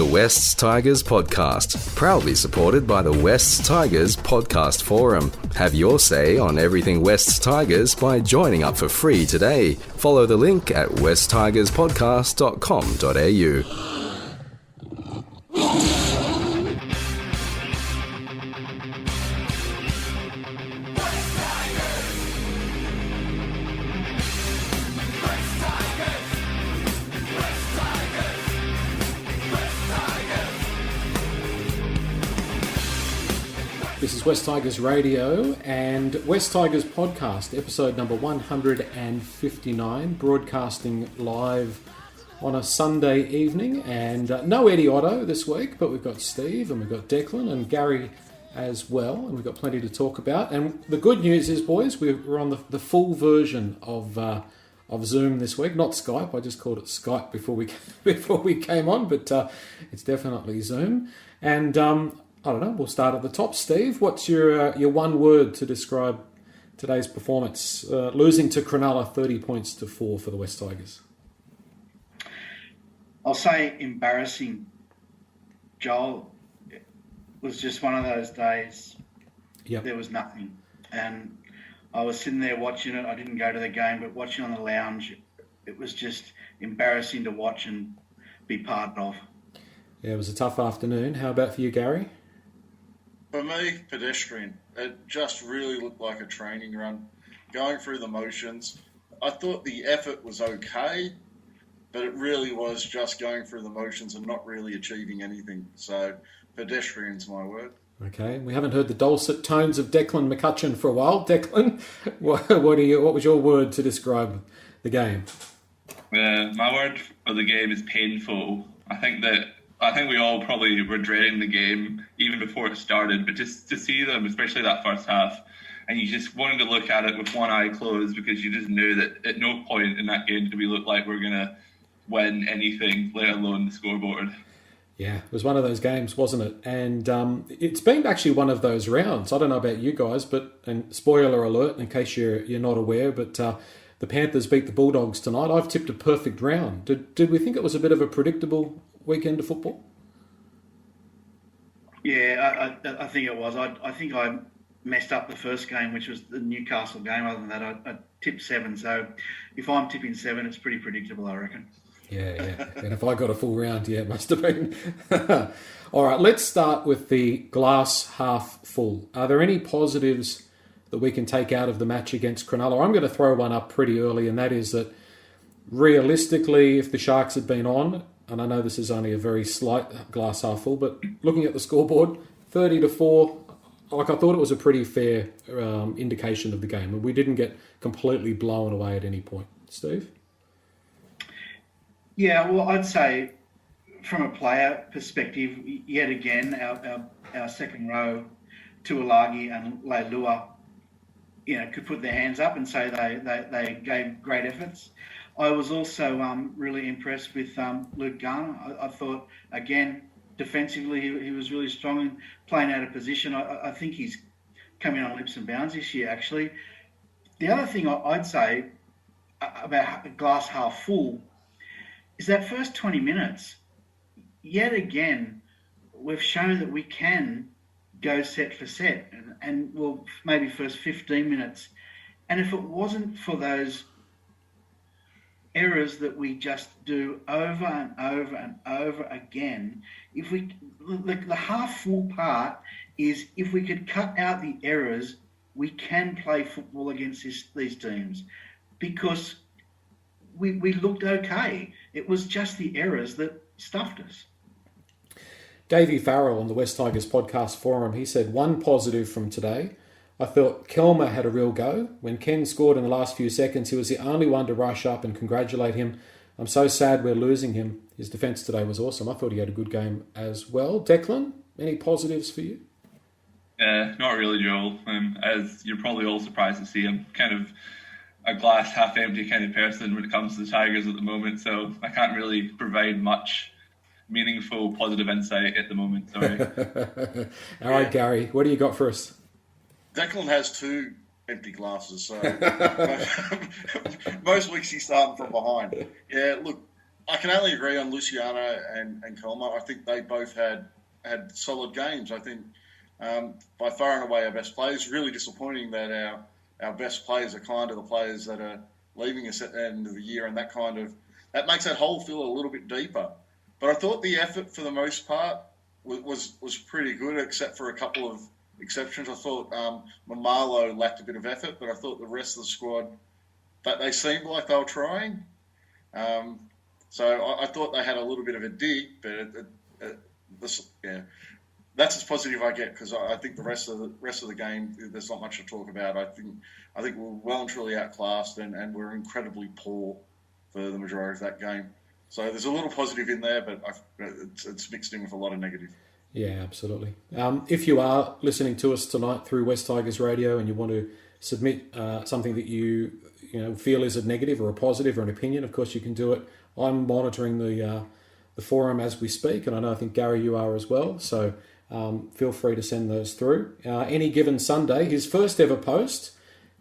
The Wests Tigers Podcast, proudly supported by the Wests Tigers Podcast Forum. Have your say on everything Wests Tigers by joining up for free today. Follow the link at westtigerspodcast.com.au. This is West Tigers Radio and West Tigers Podcast, episode number 159, broadcasting live on a Sunday evening. And no Eddie Otto this week, but we've got Steve and we've got Declan and Gary as well, and we've got plenty to talk about. And the good news is, boys, we're on the full version of Zoom this week, not Skype. I just called it Skype before we came on, but it's definitely Zoom. And I don't know, we'll start at the top. Steve, what's your one word to describe today's performance? Losing to Cronulla 30 points to 4 for the West Tigers. I'll say embarrassing, Joel. It was just one of those days. Yep. There was nothing. And I was sitting there watching it. I didn't go to the game, but watching on the lounge, it was just embarrassing to watch and be part of. Yeah, it was a tough afternoon. How about for you, Gary? For me, pedestrian. It just really looked like a training run, going through the motions. I thought the effort was okay, but it really was just going through the motions and not really achieving anything. So, pedestrian's my word. Okay, we haven't heard the dulcet tones of Declan McCutcheon for a while. Declan, what was your word to describe the game? My word for the game is painful. I think we all probably were dreading the game even before it started, but just to see them, especially that first half, and you just wanted to look at it with one eye closed because you just knew that at no point in that game did we look like we're going to win anything, let alone the scoreboard. Yeah, it was one of those games, wasn't it? And it's been actually one of those rounds. I don't know about you guys, and spoiler alert in case you're not aware, but the Panthers beat the Bulldogs tonight. I've tipped a perfect round. Did we think it was a bit of a predictable weekend of football? Yeah, I think it was. I think I messed up the first game, which was the Newcastle game. Other than that, I tipped 7. So if I'm tipping 7, it's pretty predictable, I reckon. Yeah. And if I got a full round, it must have been. All right, let's start with the glass half full. Are there any positives that we can take out of the match against Cronulla? I'm going to throw one up pretty early, and that is that realistically, if the Sharks had been on, and I know this is only a very slight glass half full, but looking at the scoreboard, 30 to 4, I thought it was a pretty fair indication of the game. And we didn't get completely blown away at any point. Steve? Yeah, well, I'd say from a player perspective, yet again, our second row, Tuilagi and Leilua, could put their hands up and say they gave great efforts. I was also really impressed with Luke Garner. I thought, again, defensively, he was really strong and playing out of position. I think he's coming on leaps and bounds this year, actually. The other thing I'd say about glass half full is that first 20 minutes, yet again, we've shown that we can go set for set and well, maybe first 15 minutes. And if it wasn't for those errors that we just do over and over and over again, the half full part is if we could cut out the errors, we can play football against these teams, because we looked okay. It was just the errors that stuffed us. Davey Farrell on the West Tigers Podcast Forum, he said, one positive from today, I thought Kelmer had a real go. When Ken scored in the last few seconds, he was the only one to rush up and congratulate him. I'm so sad we're losing him. His defence today was awesome. I thought he had a good game as well. Declan, any positives for you? Not really, Joel. As you're probably all surprised to see, I'm kind of a glass half empty kind of person when it comes to the Tigers at the moment, so I can't really provide much meaningful positive insight at the moment. Sorry. All right, Gary, what do you got for us? Declan has 2 empty glasses, so most weeks he's starting from behind. Yeah, look, I can only agree on Luciano and Colma. I think they both had solid games. I think by far and away our best players. Really disappointing that our best players are kind of the players that are leaving us at the end of the year, and that makes that hole feel a little bit deeper. But I thought the effort for the most part was pretty good, except for a couple of exceptions. I thought Mamalo lacked a bit of effort, but I thought the rest of the squad, that they seemed like they were trying. So I thought they had a little bit of a dig, but that's as positive I get, because I think the rest of the game, there's not much to talk about. I think we're well and truly outclassed, and we're incredibly poor for the majority of that game. So there's a little positive in there, but it's mixed in with a lot of negative. Yeah, absolutely. If you are listening to us tonight through West Tigers Radio and you want to submit something that you feel is a negative or a positive or an opinion, of course you can do it. I'm monitoring the forum as we speak, and I think Gary, you are as well. So feel free to send those through. Any given Sunday, his first ever post,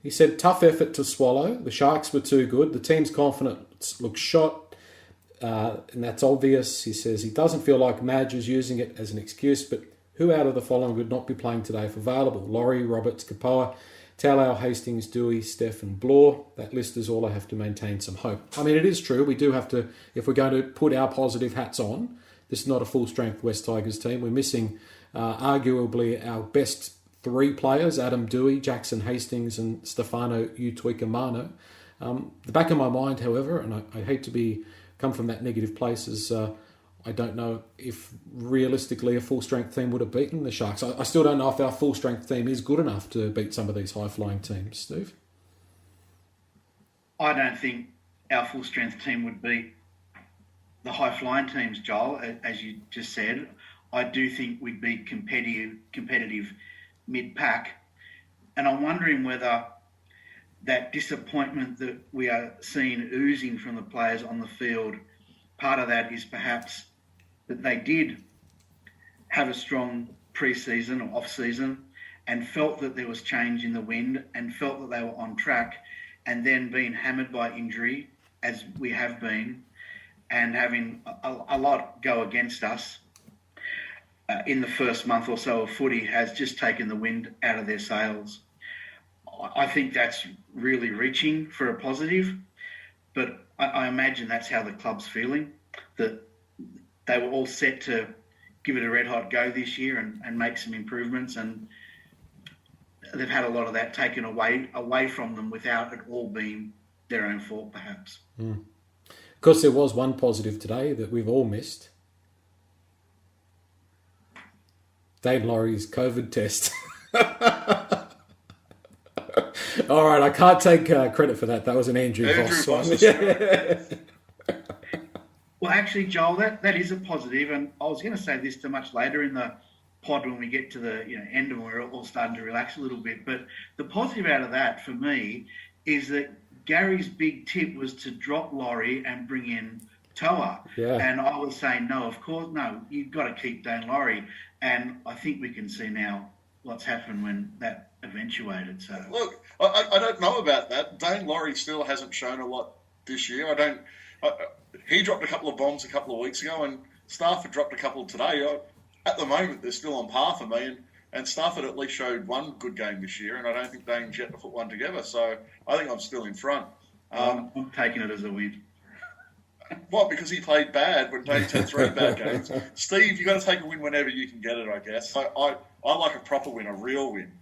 he said, "Tough effort to swallow. The Sharks were too good. The team's confidence looks shot. And that's obvious." He says he doesn't feel like Madge is using it as an excuse, but who out of the following would not be playing today if available? Laurie, Roberts, Kapoa, Talau, Hastings, Dewey, Steph and Blore. That list is all I have to maintain some hope. I mean, it is true. We do have to, if we're going to put our positive hats on, this is not a full-strength West Tigers team. We're missing arguably our best three players, Adam Dewey, Jackson Hastings and Stefano Utuikamano. The back of my mind, however, and I hate to come from that negative place, is I don't know if realistically a full-strength team would have beaten the Sharks. I still don't know if our full-strength team is good enough to beat some of these high-flying teams. Steve? I don't think our full-strength team would beat the high-flying teams, Joel, as you just said. I do think we'd be competitive mid-pack. And I'm wondering whether that disappointment that we are seeing oozing from the players on the field, part of that is perhaps that they did have a strong pre-season or off-season and felt that there was change in the wind and felt that they were on track, and then being hammered by injury, as we have been, and having a lot go against us in the first month or so of footy has just taken the wind out of their sails. I think that's really reaching for a positive, but I imagine that's how the club's feeling, that they were all set to give it a red-hot go this year and make some improvements, and they've had a lot of that taken away from them without it all being their own fault, perhaps. Mm. Of course, there was one positive today that we've all missed. Dane Laurie's COVID test. All right, I can't take credit for that. That was an Andrew Voss one. Well, actually, Joel, that is a positive, and I was going to say this to much later in the pod when we get to the end and we're all starting to relax a little bit. But the positive out of that for me is that Gary's big tip was to drop Laurie and bring in Toa. Yeah. And I was saying, no, of course, no, you've got to keep Dane Laurie. And I think we can see now what's happened when that eventuated. So look, I don't know about that. Dane Laurie still hasn't shown a lot this year. He dropped a couple of bombs a couple of weeks ago, and Stafford dropped a couple today. At the moment, they're still on par for me, and Stafford at least showed one good game this year, and I don't think Dane's yet to put one together. So I think I'm still in front. I'm taking it as a win. What? Because he played bad when Dane had 3 bad games. Steve, you've got to take a win whenever you can get it, I guess. I like a proper win, a real win.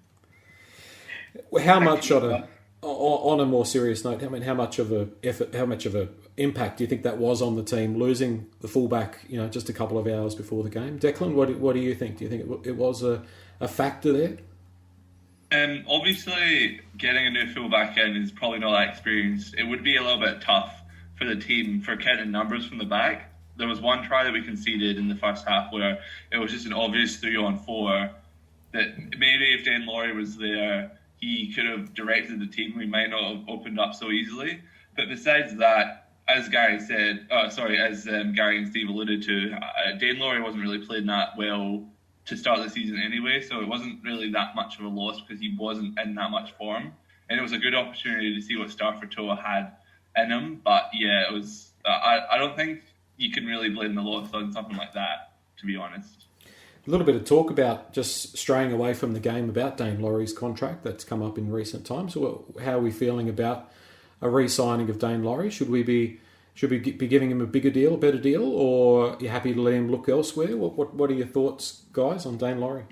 How much on a more serious note? I mean, how much of a effort, how much of a impact do you think that was on the team losing the fullback? Just a couple of hours before the game. Declan, what do you think? Do you think it was a factor there? Obviously, getting a new fullback in is probably not that experienced. It would be a little bit tough for the team for counting numbers from the back. There was one try that we conceded in the first half where it was just an obvious 3-on-4 that maybe if Dane Laurie was there, he could have directed the team. We might not have opened up so easily. But besides that, as Gary said, Gary and Steve alluded to, Dane Laurie wasn't really playing that well to start the season anyway, so it wasn't really that much of a loss because he wasn't in that much form. And it was a good opportunity to see what Stafford Toa had in him. But yeah, it was. I don't think you can really blame the loss on something like that, to be honest. A little bit of talk about just straying away from the game about Dane Laurie's contract that's come up in recent times. How are we feeling about a re-signing of Dane Laurie? Should we be giving him a bigger deal, a better deal, or are you happy to let him look elsewhere? What are your thoughts, guys, on Dane Laurie?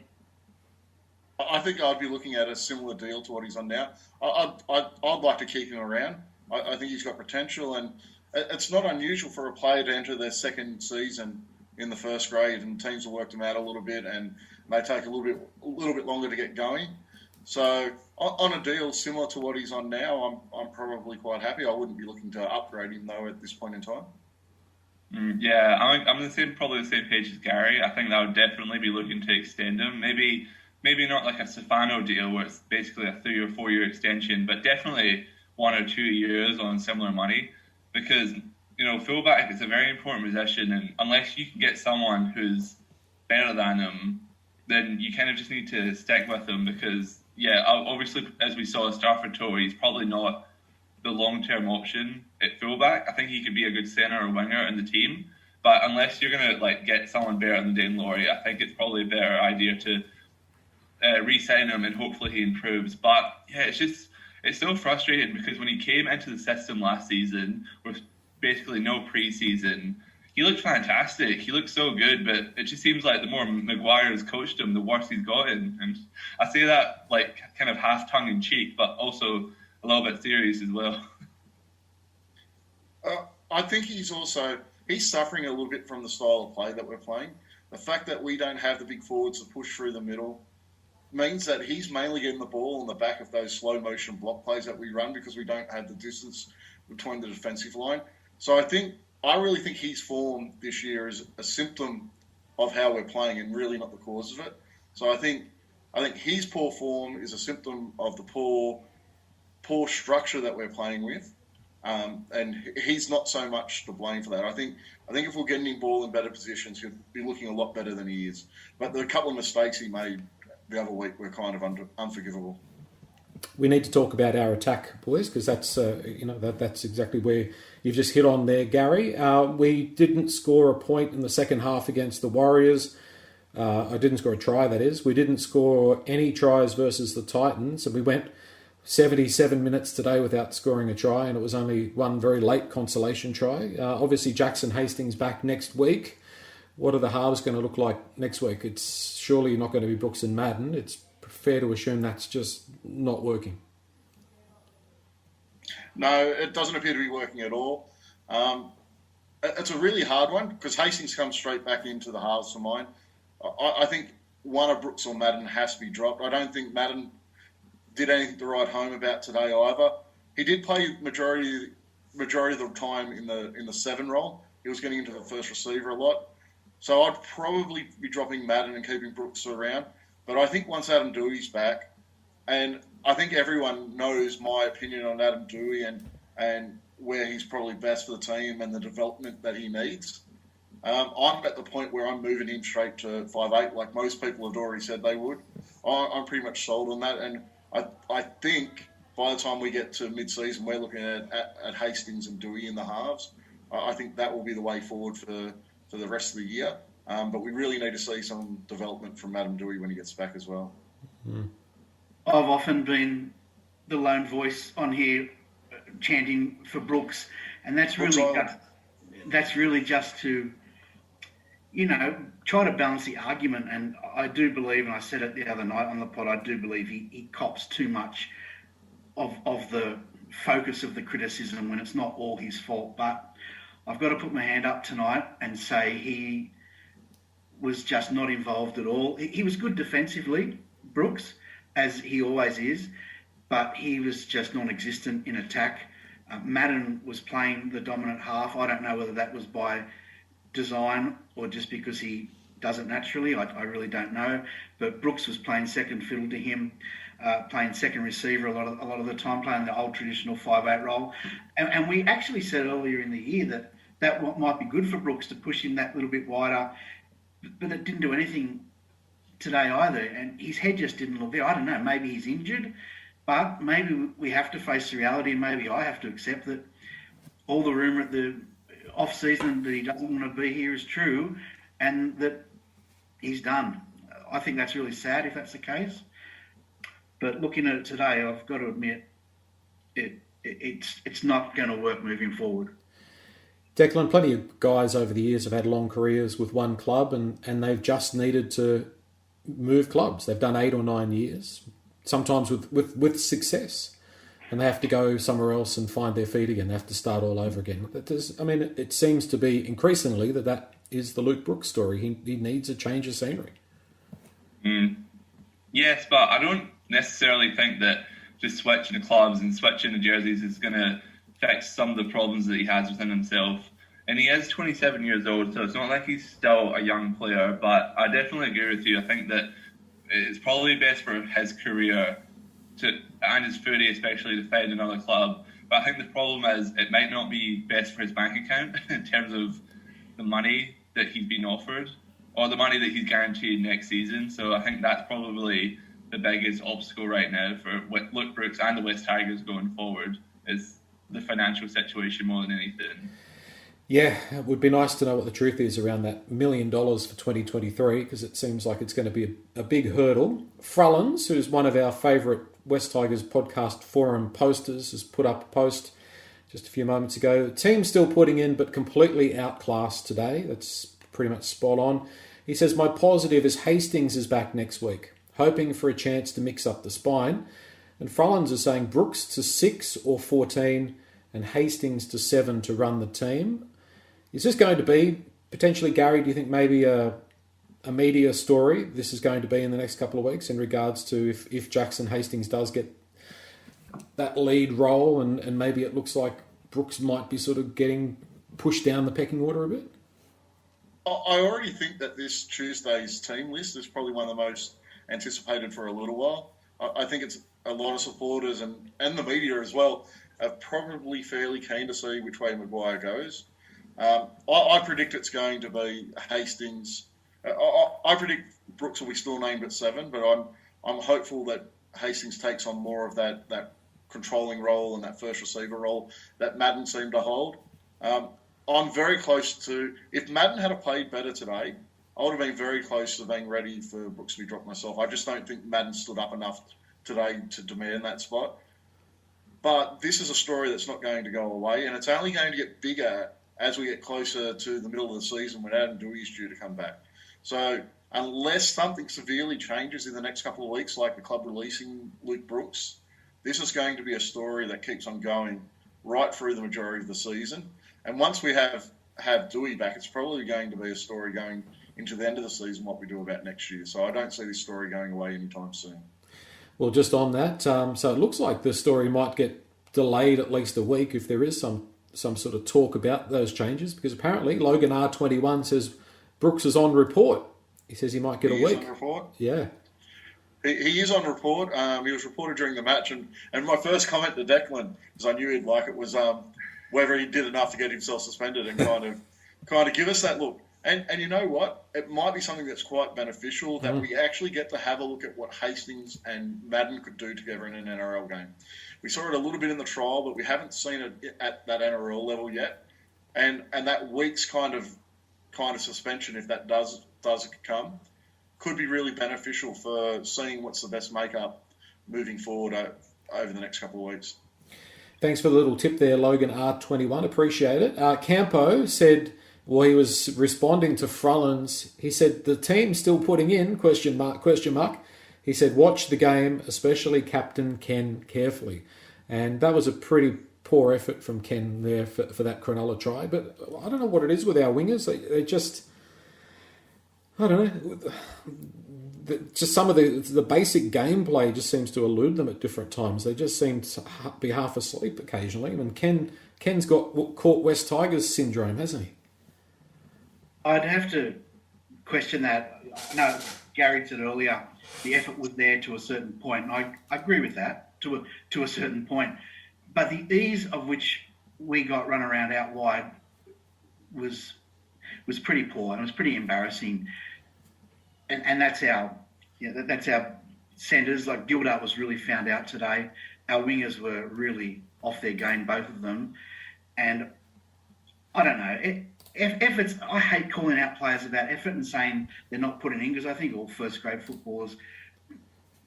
I think I'd be looking at a similar deal to what he's on now. I'd like to keep him around. I think he's got potential, and it's not unusual for a player to enter their second season in the first grade, and teams will work them out a little bit, and may take a little bit longer to get going. So on a deal similar to what he's on now, I'm probably quite happy. I wouldn't be looking to upgrade him though at this point in time. Yeah, I'm probably the same page as Gary. I think that would definitely be looking to extend him. Maybe not like a Stefano deal where it's basically a 3 or 4 year extension, but definitely 1 or 2 years on similar money, because fullback is a very important position, and unless you can get someone who's better than him, then you kind of just need to stick with him, because obviously as we saw Stafford Toure, he's probably not the long-term option at fullback. I think he could be a good centre or winger in the team, but unless you're going to get someone better than Dane Laurie, I think it's probably a better idea to re-sign him and hopefully he improves. But yeah, it's so frustrating, because when he came into the system last season with basically no preseason, he looked fantastic. He looked so good, but it just seems like the more Maguire has coached him, the worse he's gotten. And I say that kind of half tongue in cheek, but also a little bit serious as well. I think he's suffering a little bit from the style of play that we're playing. The fact that we don't have the big forwards to push through the middle means that he's mainly getting the ball on the back of those slow motion block plays that we run, because we don't have the distance between the defensive line. So I really think his form this year is a symptom of how we're playing and really not the cause of it. So I think his poor form is a symptom of the poor structure that we're playing with. And he's not so much to blame for that. I think if we're getting him ball in better positions, he'll be looking a lot better than he is. But the couple of mistakes he made the other week were kind of unforgivable. We need to talk about our attack, boys, because that's that's exactly where you've just hit on there, Gary. We didn't score a point in the second half against the Warriors. I didn't score a try, that is. We didn't score any tries versus the Titans, and we went 77 minutes today without scoring a try, and it was only one very late consolation try. Obviously, Jackson Hastings back next week. What are the halves going to look like next week? It's surely not going to be Brooks and Madden. It's fair to assume that's just not working. No, it doesn't appear to be working at all. It's a really hard one, because Hastings comes straight back into the halves for mine. I think one of Brooks or Madden has to be dropped. I don't think Madden did anything to write home about today either. He did play majority of the time in the 7 role. He was getting into the first receiver a lot. So I'd probably be dropping Madden and keeping Brooks around. But I think once Adam Douei's back, and I think everyone knows my opinion on Adam Douei and where he's probably best for the team and the development that he needs, I'm at the point where I'm moving him straight to 5'8", like most people had already said they would. I'm pretty much sold on that, and I think by the time we get to mid-season, we're looking at Hastings and Douei in the halves. I think that will be the way forward for the rest of the year. But we really need to see some development from Adam Douei when he gets back as well. I've often been the lone voice on here chanting for Brooks, and that's really just to, try to balance the argument. And I do believe, and I said it the other night on the pod, I do believe he cops too much of the focus of the criticism when it's not all his fault. But I've got to put my hand up tonight and say he was just not involved at all. He was good defensively, Brooks, as he always is, but he was just non-existent in attack. Madden was playing the dominant half. I don't know whether that was by design or just because he does it naturally. I really don't know. But Brooks was playing second fiddle to him, playing second receiver a lot of the time, playing the old traditional 5'8" role. And we actually said earlier in the year that might be good for Brooks to push him that little bit wider, but it didn't do anything today either. And his head just didn't look there. I don't know, maybe he's injured, but maybe we have to face the reality, and maybe I have to accept that all the rumour at the off-season that he doesn't want to be here is true, and that he's done. I think that's really sad if that's the case. But looking at it today, I've got to admit, it's not going to work moving forward. Declan, plenty of guys over the years have had long careers with one club, and they've just needed to move clubs. They've done 8 or 9 years, sometimes with success, and they have to go somewhere else and find their feet again. They have to start all over again. It seems to be increasingly that is the Luke Brooks story. He needs a change of scenery. Yes, but I don't necessarily think that just switching the clubs and switching the jerseys is going to fix some of the problems that he has within himself. And he is 27 years old, so it's not like he's still a young player, but I definitely agree with you. I think that it's probably best for his career and his footy especially to find another club. But I think the problem is it might not be best for his bank account in terms of the money that he's been offered or the money that he's guaranteed next season. So I think that's probably the biggest obstacle right now for Luke Brooks and the West Tigers going forward is the financial situation more than anything. Yeah, it would be nice to know what the truth is around that $1 million for 2023, because it seems like it's going to be a big hurdle. Frullins, who's one of our favourite West Tigers podcast forum posters, has put up a post just a few moments ago. The team's still putting in, but completely outclassed today. That's pretty much spot on. He says, my positive is Hastings is back next week, hoping for a chance to mix up the spine. And Frullins is saying Brooks to 6 or 14 and Hastings to 7 to run the team. Is this going to be, potentially, Gary, do you think maybe a media story this is going to be in the next couple of weeks in regards to if Jackson Hastings does get that lead role and maybe it looks like Brooks might be sort of getting pushed down the pecking order a bit? I already think that this Tuesday's team list is probably one of the most anticipated for a little while. I think it's a lot of supporters and the media as well are probably fairly keen to see which way Maguire goes. I predict it's going to be Hastings. I predict Brooks will be still named at 7, but I'm hopeful that Hastings takes on more of that controlling role and that first receiver role that Madden seemed to hold. I'm very close to, if Madden had played better today, I would have been very close to being ready for Brooks to be dropped myself. I just don't think Madden stood up enough today to demand that spot. But this is a story that's not going to go away, and it's only going to get bigger as we get closer to the middle of the season when Adam Doueihi is due to come back. So unless something severely changes in the next couple of weeks, like the club releasing Luke Brooks, this is going to be a story that keeps on going right through the majority of the season. And once we have Doueihi back, it's probably going to be a story going into the end of the season, what we do about next year. So I don't see this story going away anytime soon. Well, just on that, so it looks like the story might get delayed at least a week if there is some sort of talk about those changes, because apparently Logan R21 says Brooks is on report. He says he might get a week. On report? Yeah. He is on report. He was reported during the match, and my first comment to Declan, because I knew he'd like it, was whether he did enough to get himself suspended and kind of give us that look. And you know what? It might be something that's quite beneficial that we actually get to have a look at what Hastings and Madden could do together in an NRL game. We saw it a little bit in the trial, but we haven't seen it at that NRL level yet. And that week's kind of suspension, if that does come, could be really beneficial for seeing what's the best makeup moving forward over the next couple of weeks. Thanks for the little tip there, Logan R21. Appreciate it. Campo said, well, he was responding to Frullins. He said, the team's still putting in, question mark. He said, watch the game, especially Captain Ken, carefully. And that was a pretty poor effort from Ken there for that Cronulla try. But I don't know what it is with our wingers. They just, I don't know, just some of the basic gameplay just seems to elude them at different times. They just seem to be half asleep occasionally. I mean, Ken's got caught West Tigers syndrome, hasn't he? I'd have to question that. No, Gary said earlier, the effort was there to a certain point. And I agree with that to a certain point. But the ease of which we got run around out wide was pretty poor, and it was pretty embarrassing. And that's our centres. Like Gildart was really found out today. Our wingers were really off their game, both of them. And I don't know. Efforts. I hate calling out players about effort and saying they're not putting in, because I think all first grade footballers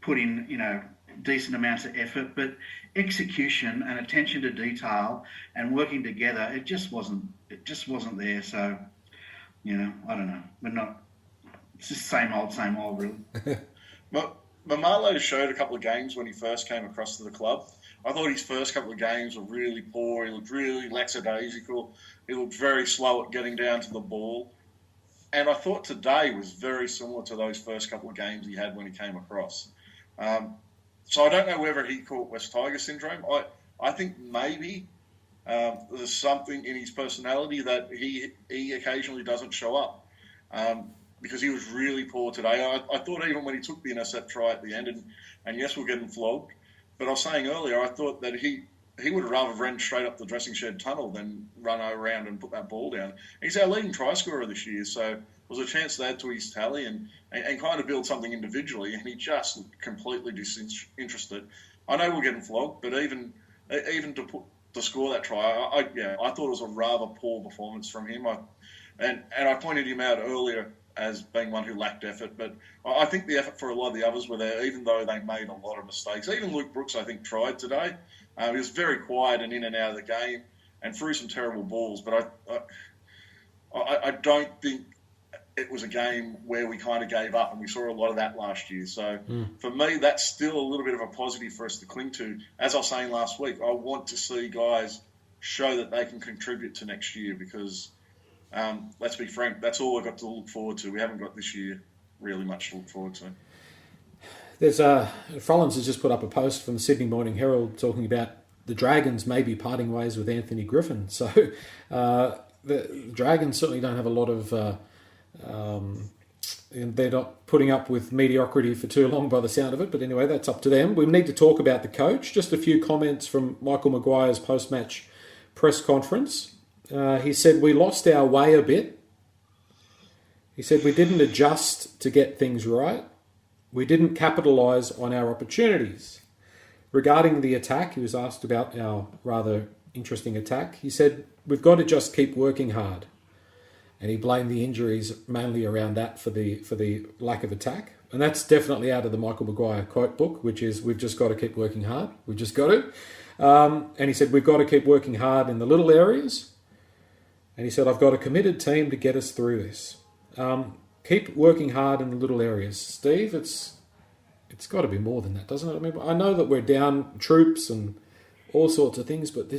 put in, decent amounts of effort, but execution and attention to detail and working together, it just wasn't there. So, I don't know. We're not. It's just same old, really. But Mamalo showed a couple of games when he first came across to the club. I thought his first couple of games were really poor. He looked really lackadaisical. He looked very slow at getting down to the ball. And I thought today was very similar to those first couple of games he had when he came across. So I don't know whether he caught West Tiger syndrome. I think maybe there's something in his personality that he occasionally doesn't show up. Because he was really poor today. I thought even when he took the intercept try at the end, and yes, we're getting flogged, but I was saying earlier, I thought that he would have rather ran straight up the dressing shed tunnel than run around and put that ball down. He's our leading try scorer this year, so there was a chance to add to his tally and kind of build something individually, and he just looked completely disinterested. I know we're getting flogged, but even to score that try, I thought it was a rather poor performance from him. And I pointed him out earlier as being one who lacked effort, but I think the effort for a lot of the others were there, even though they made a lot of mistakes. Even Luke Brooks, I think, tried today. He was very quiet and in and out of the game and threw some terrible balls, but I don't think it was a game where we kind of gave up, and we saw a lot of that last year. So for me, that's still a little bit of a positive for us to cling to. As I was saying last week, I want to see guys show that they can contribute to next year, because let's be frank, that's all we've got to look forward to. We haven't got this year really much to look forward to. There's Frollins has just put up a post from the Sydney Morning Herald talking about the Dragons maybe parting ways with Anthony Griffin. So the Dragons certainly don't have a lot of... they're not putting up with mediocrity for too long by the sound of it, but anyway, that's up to them. We need to talk about the coach. Just a few comments from Michael Maguire's post-match press conference. He said, we lost our way a bit. He said, we didn't adjust to get things right. We didn't capitalise on our opportunities. Regarding the attack, he was asked about our rather interesting attack. He said, we've got to just keep working hard. And he blamed the injuries mainly around that for the lack of attack. And that's definitely out of the Michael Maguire quote book, which is, we've just got to keep working hard. We've just got to. And he said, we've got to keep working hard in the little areas. And he said, I've got a committed team to get us through this. Keep working hard in the little areas. Steve, it's got to be more than that, doesn't it? I mean, I know that we're down troops and all sorts of things, but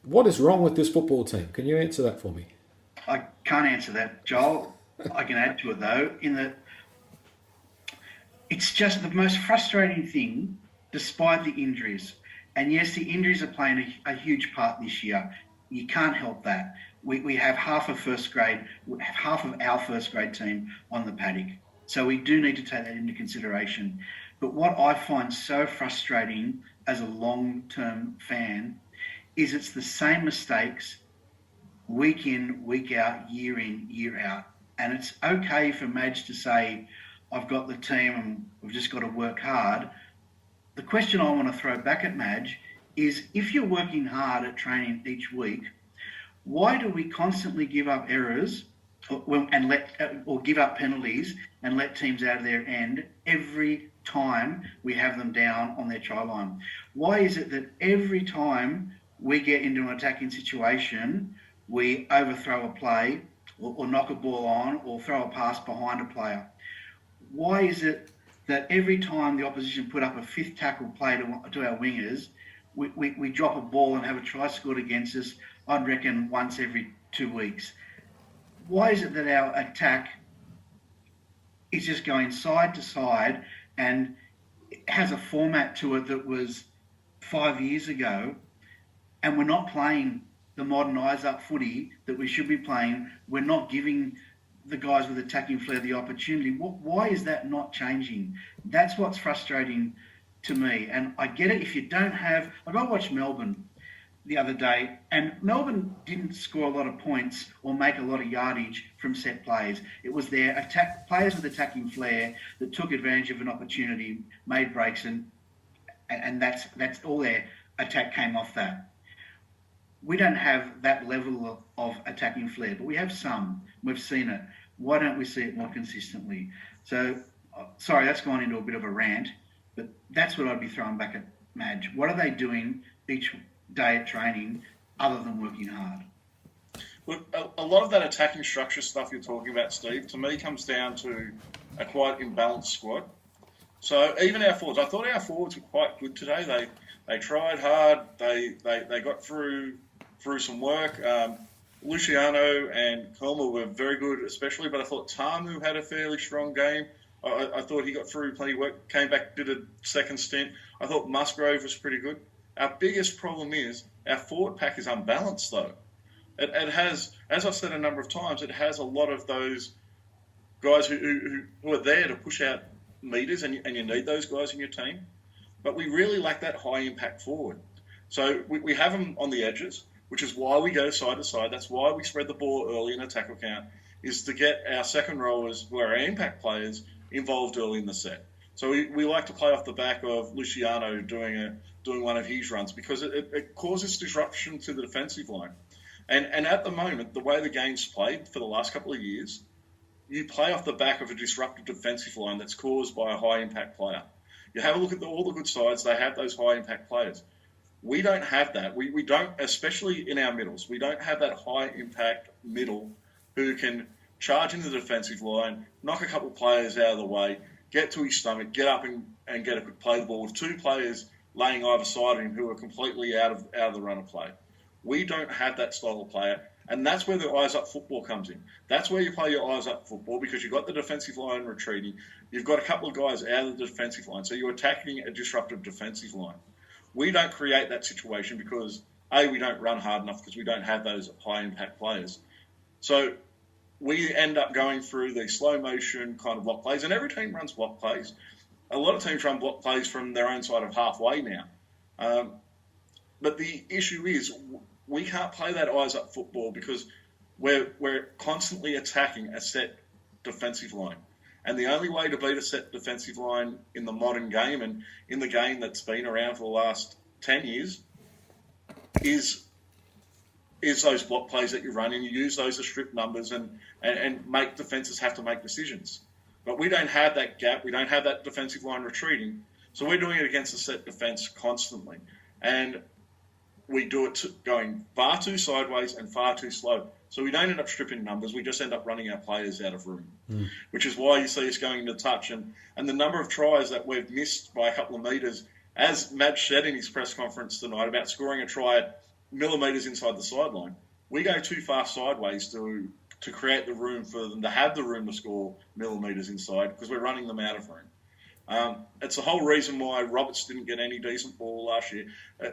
what is wrong with this football team? Can you answer that for me? I can't answer that, Joel. I can add to it, though, in that it's just the most frustrating thing, despite the injuries. And yes, the injuries are playing a huge part this year. You can't help that. We have half of our first grade team on the paddock. So we do need to take that into consideration. But what I find so frustrating as a long-term fan is it's the same mistakes week in, week out, year in, year out. And it's okay for Madge to say, I've got the team and we've just got to work hard. The question I want to throw back at Madge is, if you're working hard at training each week, why do we constantly give up errors or give up penalties and let teams out of their end every time we have them down on their try line? Why is it that every time we get into an attacking situation, we overthrow a play or knock a ball on or throw a pass behind a player? Why is it that every time the opposition put up a fifth tackle play to our wingers, we drop a ball and have a try scored against us, I'd reckon once every 2 weeks? Why is it that our attack is just going side to side and has a format to it that was 5 years ago, and we're not playing the modern eyes-up footy that we should be playing? We're not giving the guys with attacking flair the opportunity. Why is that not changing? That's what's frustrating to me. And I get it if you don't have... Like, I watched Melbourne the other day, and Melbourne didn't score a lot of points or make a lot of yardage from set plays. It was their players with attacking flair that took advantage of an opportunity, made breaks, and that's all their attack came off that. we don't have that level of attacking flair, but we have some. We've seen it. Why don't we see it more consistently? So, sorry, that's gone into a bit of a rant, but that's what I'd be throwing back at Madge. What are they doing each day at training other than working hard? Look, a lot of that attacking structure stuff you're talking about, Steve, to me comes down to a quite imbalanced squad. So even our forwards, I thought our forwards were quite good today. They tried hard. They got through some work. Luciano and Colmer were very good, especially, but I thought Tamu had a fairly strong game. I thought he got through plenty of work, came back, did a second stint. I thought Musgrove was pretty good. Our biggest problem is our forward pack is unbalanced, though. It has, as I've said a number of times, it has a lot of those guys who are there to push out meters, and you need those guys in your team. But we really lack that high-impact forward. So we have them on the edges, which is why we go side to side. That's why we spread the ball early in a tackle count, is to get our second rowers, who are our impact players, involved early in the set. So we like to play off the back of Luciano doing one of his runs, because it causes disruption to the defensive line. And at the moment, the way the game's played for the last couple of years, you play off the back of a disruptive defensive line that's caused by a high-impact player. You have a look at all the good sides, they have those high-impact players. We don't have that. We don't, especially in our middles, we don't have that high-impact middle who can charge into the defensive line, knock a couple of players out of the way, get to his stomach, get up and get a quick play the ball with two players laying either side of him who are completely out of the run of play. We don't have that style of player, and that's where the eyes-up football comes in. That's where you play your eyes-up football, because you've got the defensive line retreating. You've got a couple of guys out of the defensive line, so you're attacking a disruptive defensive line. We don't create that situation because, A, we don't run hard enough because we don't have those high-impact players. So we end up going through the slow-motion kind of block plays, and every team runs block plays. A lot of teams run block plays from their own side of halfway now. But the issue is we can't play that eyes-up football because we're constantly attacking a set defensive line. And the only way to beat a set defensive line in the modern game, and in the game that's been around for the last 10 years, is those block plays that you run, and you use those as strip numbers and make defences have to make decisions. But we don't have that gap. We don't have that defensive line retreating. So we're doing it against a set defence constantly. And we do it going far too sideways and far too slow. So we don't end up stripping numbers. We just end up running our players out of room, which is why you see us going into touch. And the number of tries that we've missed by a couple of metres, as Madge said in his press conference tonight about scoring a try at millimetres inside the sideline, we go too far sideways to create the room for them to have the room to score millimetres inside, because we're running them out of room. It's the whole reason why Roberts didn't get any decent ball last year.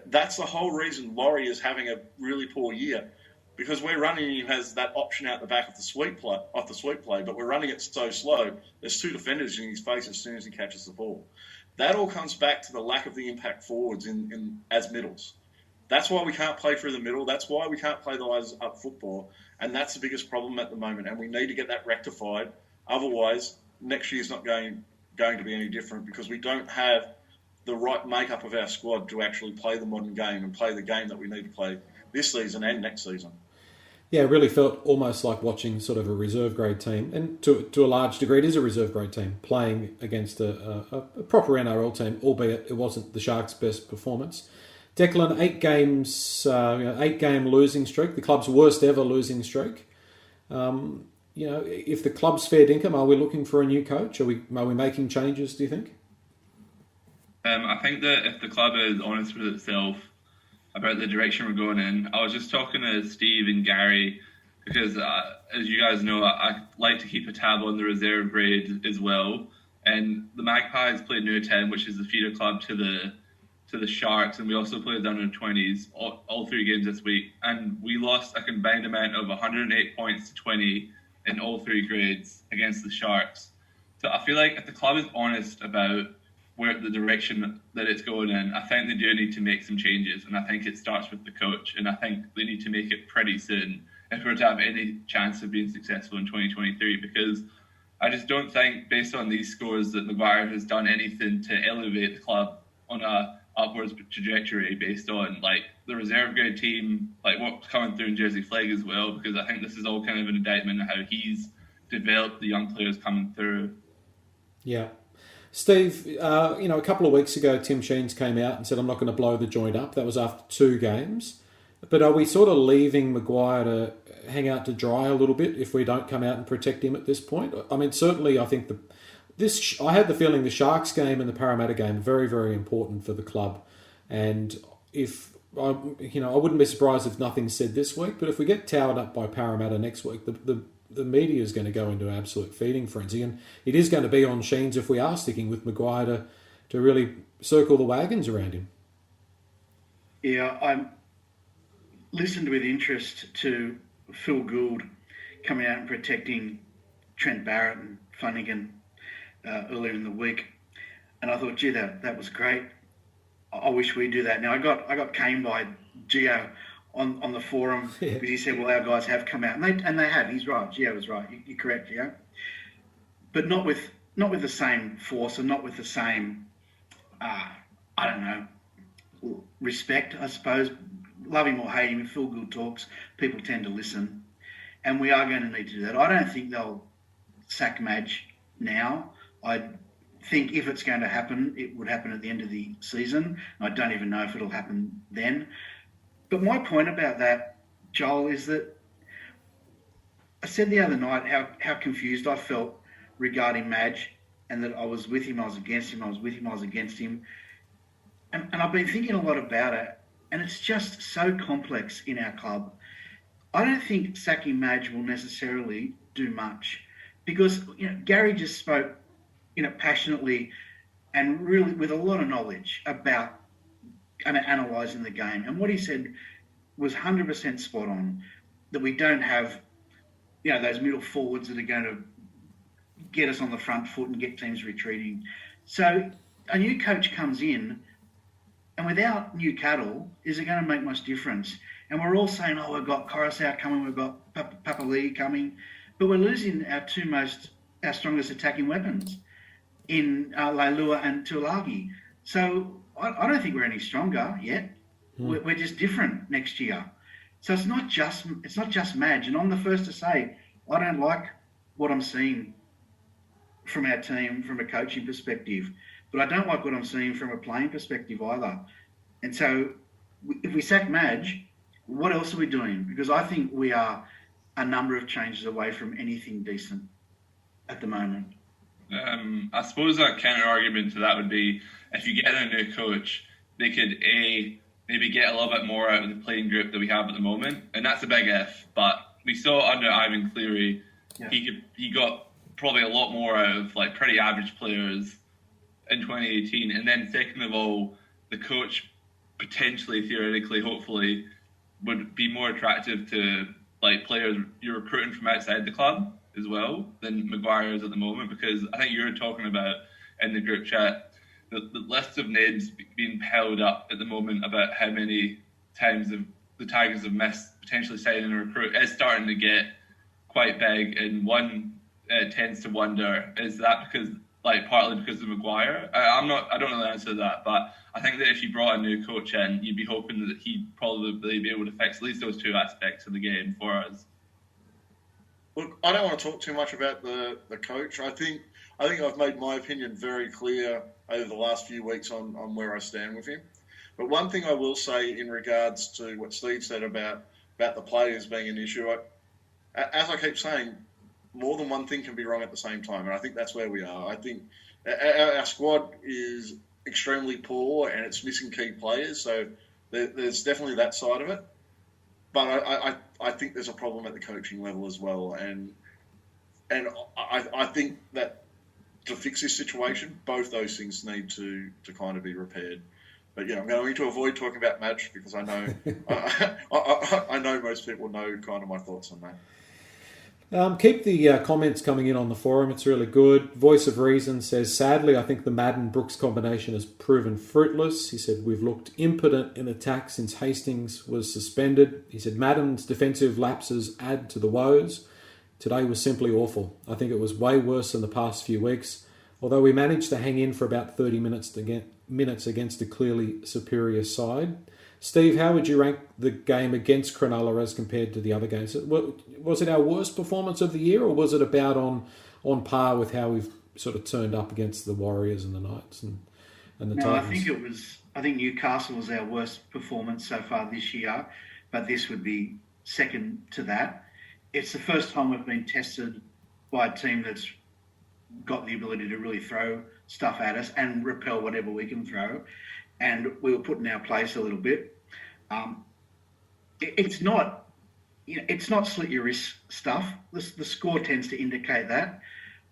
That's the whole reason Laurie is having a really poor year, because we're running him has that option out the back of the sweep play, but we're running it so slow. There's two defenders in his face as soon as he catches the ball. That all comes back to the lack of the impact forwards in as middles. That's why we can't play through the middle. That's why we can't play the eyes up football, and that's the biggest problem at the moment. And we need to get that rectified. Otherwise, next year's not going to be any different, because we don't have the right makeup of our squad to actually play the modern game and play the game that we need to play this season and next season. Yeah, it really felt almost like watching sort of a reserve grade team, and to a large degree it is a reserve grade team, playing against a proper NRL team, albeit it wasn't the Sharks' best performance. Declan, 8 games, 8-game losing streak, the club's worst ever losing streak. If the club's fair dinkum, are we looking for a new coach? Are we making changes, do you think? I think that if the club is honest with itself about the direction we're going in, I was just talking to Steve and Gary, because as you guys know, I like to keep a tab on the reserve grade as well. And the Magpies played Newtown, which is the feeder club to the Sharks, and we also played the under-20s all 3 games this week. And we lost a combined amount of 108 points to 20 in all 3 grades against the Sharks. So I feel like if the club is honest about where the direction that it's going in, I think they do need to make some changes, and I think it starts with the coach, and I think they need to make it pretty soon if we're to have any chance of being successful in 2023, because I just don't think, based on these scores, that Maguire has done anything to elevate the club on a upwards trajectory based on like the reserve grade team, like what's coming through in Jersey Flegg as well, because I think this is all kind of an indictment of how he's developed the young players coming through. Yeah. Steve, a couple of weeks ago, Tim Sheens came out and said, I'm not going to blow the joint up. That was after 2 games. But are we sort of leaving Maguire to hang out to dry a little bit if we don't come out and protect him at this point? I mean, certainly I think I had the feeling the Sharks game and the Parramatta game are very, very important for the club. And if, I wouldn't be surprised if nothing's said this week, but if we get towered up by Parramatta next week, the media is going to go into an absolute feeding frenzy. And it is going to be on Sheens if we are sticking with Maguire to really circle the wagons around him. Yeah, I listened with interest to Phil Gould coming out and protecting Trent Barrett and Flanagan earlier in the week, and I thought, gee, that was great. I wish we'd do that. Now I got caned by Gio on the forum because he said, well, our guys have come out, and they have. He's right. Gio was right. You're correct, Gio. But not with the same force and not with the same respect, I suppose. Love him or hate him, if Phil Gould talks, people tend to listen, and we are going to need to do that. I don't think they'll sack Madge now. I think if it's going to happen, it would happen at the end of the season. I don't even know if it'll happen then. But my point about that, Joel, is that I said the other night how confused I felt regarding Madge, and that I was with him, I was against him, I was with him, I was against him. And I've been thinking a lot about it, and it's just so complex in our club. I don't think sacking Madge will necessarily do much, because Gary just spoke passionately and really with a lot of knowledge about analysing the game. And what he said was 100% spot on, that we don't have those middle forwards that are going to get us on the front foot and get teams retreating. So a new coach comes in, and without new cattle, is it going to make much difference? And we're all saying, we've got Coruscant coming, we've got Papali'i coming, but we're losing our strongest attacking weapons in Leilua and Tuilagi. So I don't think we're any stronger yet. We're just different next year. So it's not just Madge. And I'm the first to say I don't like what I'm seeing from our team from a coaching perspective, but I don't like what I'm seeing from a playing perspective either. And so if we sack Madge, what else are we doing? Because I think we are a number of changes away from anything decent at the moment. I suppose a counter argument to that would be, if you get a new coach, they could maybe get a little bit more out of the playing group that we have at the moment, and that's a big if. But we saw under Ivan Cleary, he got probably a lot more out of like pretty average players in 2018. And then second of all, the coach potentially, theoretically, hopefully, would be more attractive to like players you're recruiting from outside the club as well than Maguire is at the moment, because I think you were talking about in the group chat the list of names being held up at the moment about how many times the Tigers have missed potentially signing a recruit is starting to get quite big, and one tends to wonder, is that partly because of Maguire? I don't know the answer to that, but I think that if you brought a new coach in, you'd be hoping that he'd probably be able to fix at least those two aspects of the game for us. Look, I don't want to talk too much about the coach. I think I've made my opinion very clear over the last few weeks on where I stand with him. But one thing I will say in regards to what Steve said about the players being an issue, as I keep saying, more than one thing can be wrong at the same time, and I think that's where we are. I think our squad is extremely poor and it's missing key players, so there's definitely that side of it. But I think there's a problem at the coaching level as well, and I think that to fix this situation, both those things need to kind of be repaired. But I'm going to avoid talking about Madge because I know I know most people know kind of my thoughts on that. Keep the comments coming in on the forum. It's really good. Voice of Reason says, sadly, I think the Madden-Brooks combination has proven fruitless. He said, we've looked impotent in attack since Hastings was suspended. He said, Madden's defensive lapses add to the woes. Today was simply awful. I think it was way worse than the past few weeks. Although we managed to hang in for about 30 minutes minutes against a clearly superior side. Steve, how would you rank the game against Cronulla as compared to the other games? Was it our worst performance of the year, or was it about on par with how we've sort of turned up against the Warriors and the Knights and the Titans? I think Newcastle was our worst performance so far this year, but this would be second to that. It's the first time we've been tested by a team that's got the ability to really throw stuff at us and repel whatever we can throw. And we were put in our place a little bit. It's not slit your wrist stuff. The score tends to indicate that,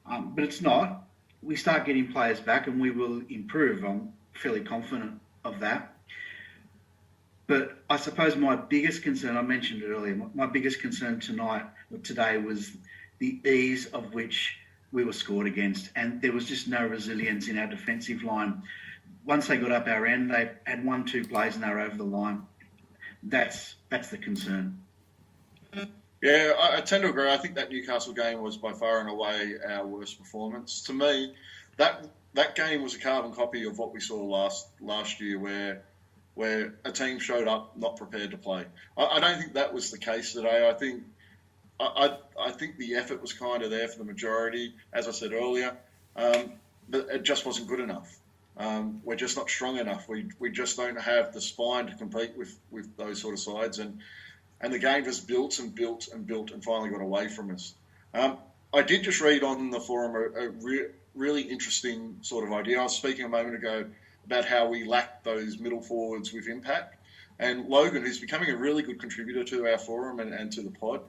but it's not. We start getting players back, and we will improve. I'm fairly confident of that. But I suppose my biggest concern, I mentioned it earlier, my biggest concern today was the ease of which we were scored against, and there was just no resilience in our defensive line. Once they got up our end, they had 1-2 plays and they were over the line. That's the concern. Yeah, I tend to agree. I think that Newcastle game was by far and away our worst performance. To me, that game was a carbon copy of what we saw last year, where a team showed up not prepared to play. I don't think that was the case today. I think the effort was kind of there for the majority, as I said earlier, but it just wasn't good enough. We're just not strong enough. We just don't have the spine to compete with those sort of sides, and the game has built and built and built and finally got away from us. I did just read on the forum a really interesting sort of idea. I was speaking a moment ago about how we lack those middle forwards with impact. And Logan, who's becoming a really good contributor to our forum and to the pod,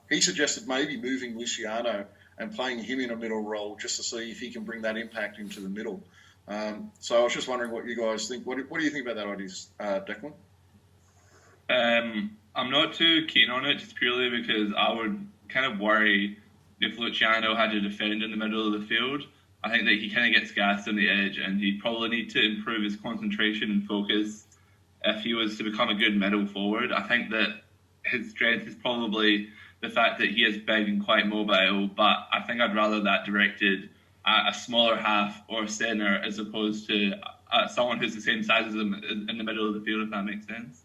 he suggested maybe moving Luciano and playing him in a middle role just to see if he can bring that impact into the middle. So I was just wondering what you guys think. What do you think about that idea, Declan? I'm not too keen on it, just purely because I would kind of worry if Luciano had to defend in the middle of the field. I think that he kind of gets gassed on the edge, and he'd probably need to improve his concentration and focus if he was to become a good middle forward. I think that his strength is probably the fact that he is big and quite mobile, but I think I'd rather that directed at a smaller half or centre as opposed to someone who's the same size as him in the middle of the field, if that makes sense.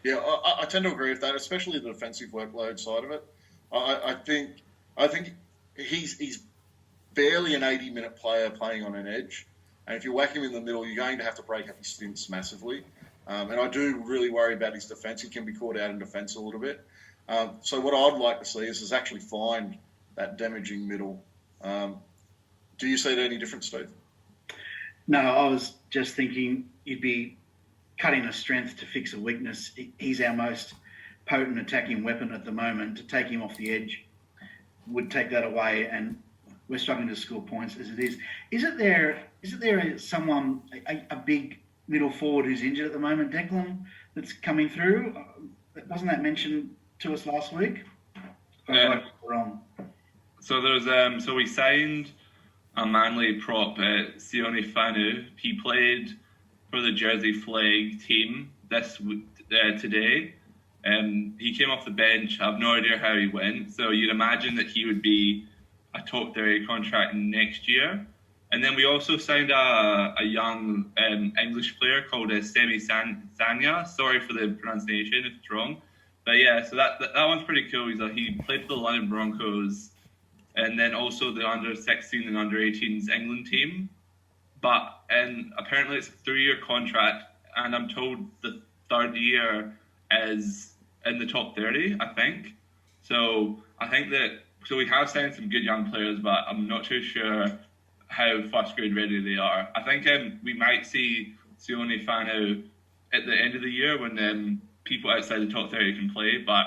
Yeah, I tend to agree with that, especially the defensive workload side of it. I think he's barely an 80-minute player playing on an edge, and if you whack him in the middle, you're going to have to break up his stints massively. And I do really worry about his defence. He can be caught out in defence a little bit. So what I'd like to see is actually find that damaging middle. Do you see it any different, Steve? No, I was just thinking you'd be cutting a strength to fix a weakness. He's our most potent attacking weapon at the moment. To take him off the edge would take that away, and we're struggling to score points as it is. Is it there someone, a big middle forward who's injured at the moment, Declan, that's coming through? Wasn't that mentioned to us last week? Wrong. So there's so we signed a Manly prop, Sione Fanu. He played for the Jersey Flag team today. He came off the bench. I have no idea how he went. So you'd imagine that he would be a top 30 contract next year. And then we also signed a young English player called Semi Sanya. Sorry for the pronunciation if it's wrong. But yeah, so that one's pretty cool. He played for the London Broncos and then also the under-16 and under-18s England team. And apparently it's a 3-year contract, and I'm told the third year is in the top 30, I think. So I think so we have signed some good young players, but I'm not too sure how first grade ready they are. I think we might see Sione Fanu at the end of the year when people outside the top 30 can play, but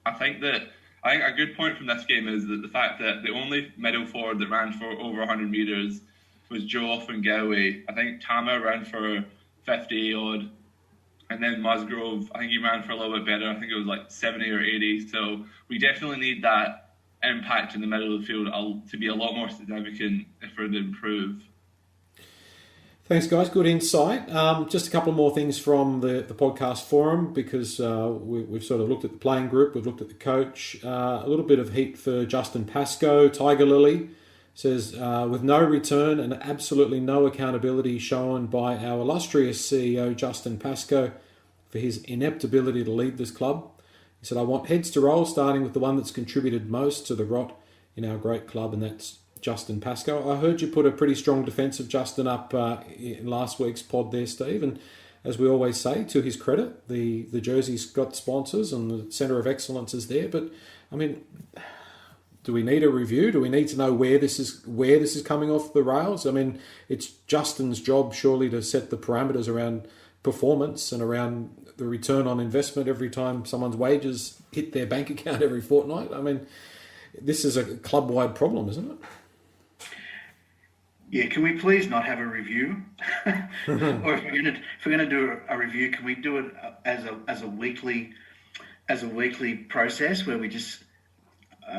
I think a good point from this game is that the fact that the only middle forward that ran for over 100 metres was Joe Offen-Galway. I think Tama ran for 50 odd, and then Musgrove, I think he ran for a little bit better. I think it was like 70 or 80. So we definitely need that impact in the middle of the field to be a lot more significant for it to improve. Thanks, guys. Good insight. Just a couple more things from the podcast forum, because we've sort of looked at the playing group, we've looked at the coach. A little bit of heat for Justin Pascoe, Tiger Lily. Says, with no return and absolutely no accountability shown by our illustrious CEO, Justin Pascoe, for his inept ability to lead this club. He said, I want heads to roll, starting with the one that's contributed most to the rot in our great club, and that's Justin Pascoe. I heard you put a pretty strong defence of Justin up in last week's pod there, Steve, and as we always say, to his credit, the jersey's got sponsors and the centre of excellence is there, but, I mean, do we need a review? Do we need to know where this is coming off the rails? I mean, it's Justin's job surely to set the parameters around performance and around the return on investment every time someone's wages hit their bank account every fortnight. I mean, this is a club-wide problem, isn't it? Yeah, can we please not have a review? Or if we're going to do a review, can we do it as a weekly process where we just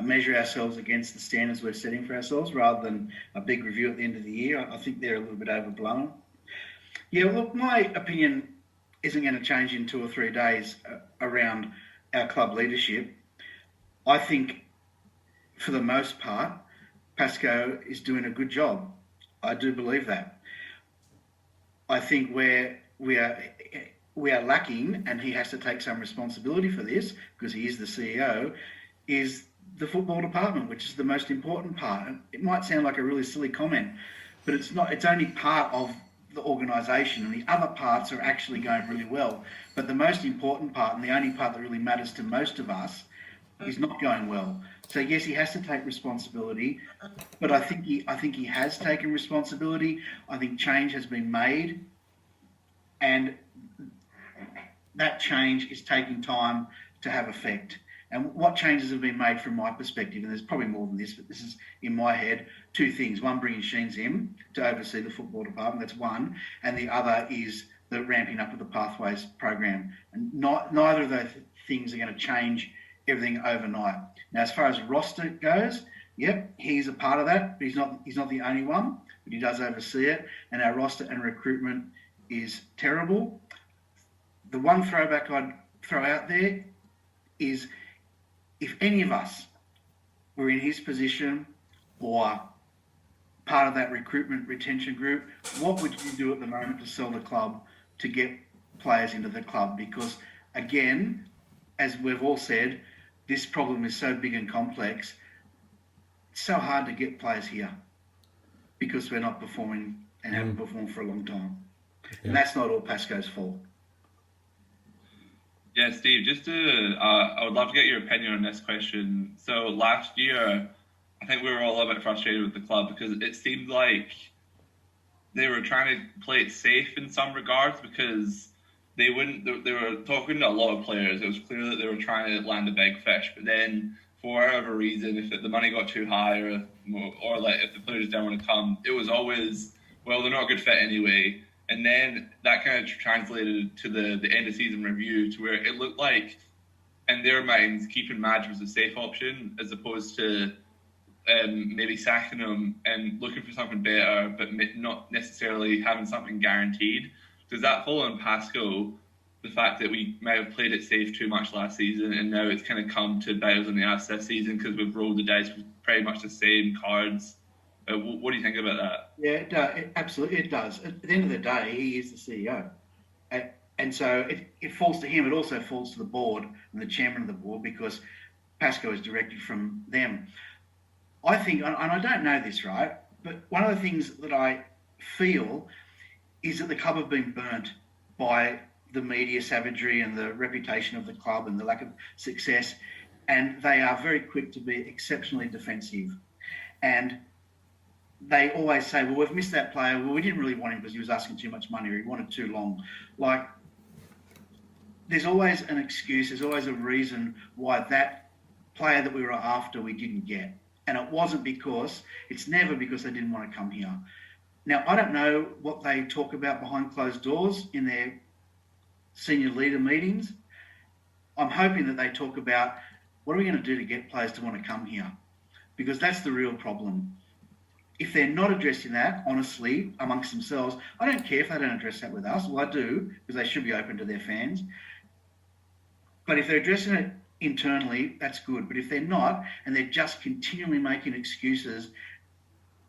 measure ourselves against the standards we're setting for ourselves rather than a big review at the end of the year? I think they're a little bit overblown. Yeah, look, my opinion isn't going to change in 2 or 3 days around our club leadership. I think, for the most part, Pascoe is doing a good job. I do believe that. I think where we are lacking, and he has to take some responsibility for this because he is the CEO, is the football department, which is the most important part. And it might sound like a really silly comment, but it's not. It's only part of the organisation, and the other parts are actually going really well. But the most important part, and the only part that really matters to most of us, is not going well. So yes, he has to take responsibility, but I think he has taken responsibility. I think change has been made, and that change is taking time to have effect. And what changes have been made from my perspective, and there's probably more than this, but this is in my head, 2 things. One, bringing Sheens in to oversee the football department, that's one, and the other is the ramping up of the Pathways program. And neither of those things are going to change everything overnight. Now, as far as roster goes, yep, he's a part of that, but he's not the only one, but he does oversee it. And our roster and recruitment is terrible. The one throwback I'd throw out there is, if any of us were in his position or part of that recruitment retention group, what would you do at the moment to sell the club to get players into the club? Because, again, as we've all said, this problem is so big and complex, it's so hard to get players here because we're not performing and haven't performed for a long time. Yeah. And that's not all Pascoe's fault. Yeah, Steve, I would love to get your opinion on this question. So last year, I think we were all a bit frustrated with the club because it seemed like they were trying to play it safe in some regards because they were talking to a lot of players. It was clear that they were trying to land a big fish, but then for whatever reason, if the money got too high or like if the players didn't want to come, it was always, well, they're not a good fit anyway. And then that kind of translated to the end of season review to where it looked like, in their minds, keeping Madge was a safe option as opposed to maybe sacking him and looking for something better, but not necessarily having something guaranteed. Does that fall on Pascoe, the fact that we might have played it safe too much last season and now it's kind of come to bite us on the ass this season because we've rolled the dice with pretty much the same cards? What do you think about that? Yeah, absolutely, it does. At the end of the day, he is the CEO. And so it falls to him. It also falls to the board and the chairman of the board because Pascoe is directed from them. I think, and I don't know this, right, but one of the things that I feel is that the club have been burnt by the media savagery and the reputation of the club and the lack of success, and they are very quick to be exceptionally defensive. And they always say, well, we've missed that player. Well, we didn't really want him because he was asking too much money or he wanted too long. Like, there's always an excuse. There's always a reason why that player that we were after we didn't get. And it's never because they didn't want to come here. Now, I don't know what they talk about behind closed doors in their senior leader meetings. I'm hoping that they talk about what are we going to do to get players to want to come here? Because that's the real problem. If they're not addressing that, honestly, amongst themselves, I don't care if they don't address that with us. Well, I do, because they should be open to their fans. But if they're addressing it internally, that's good. But if they're not, and they're just continually making excuses,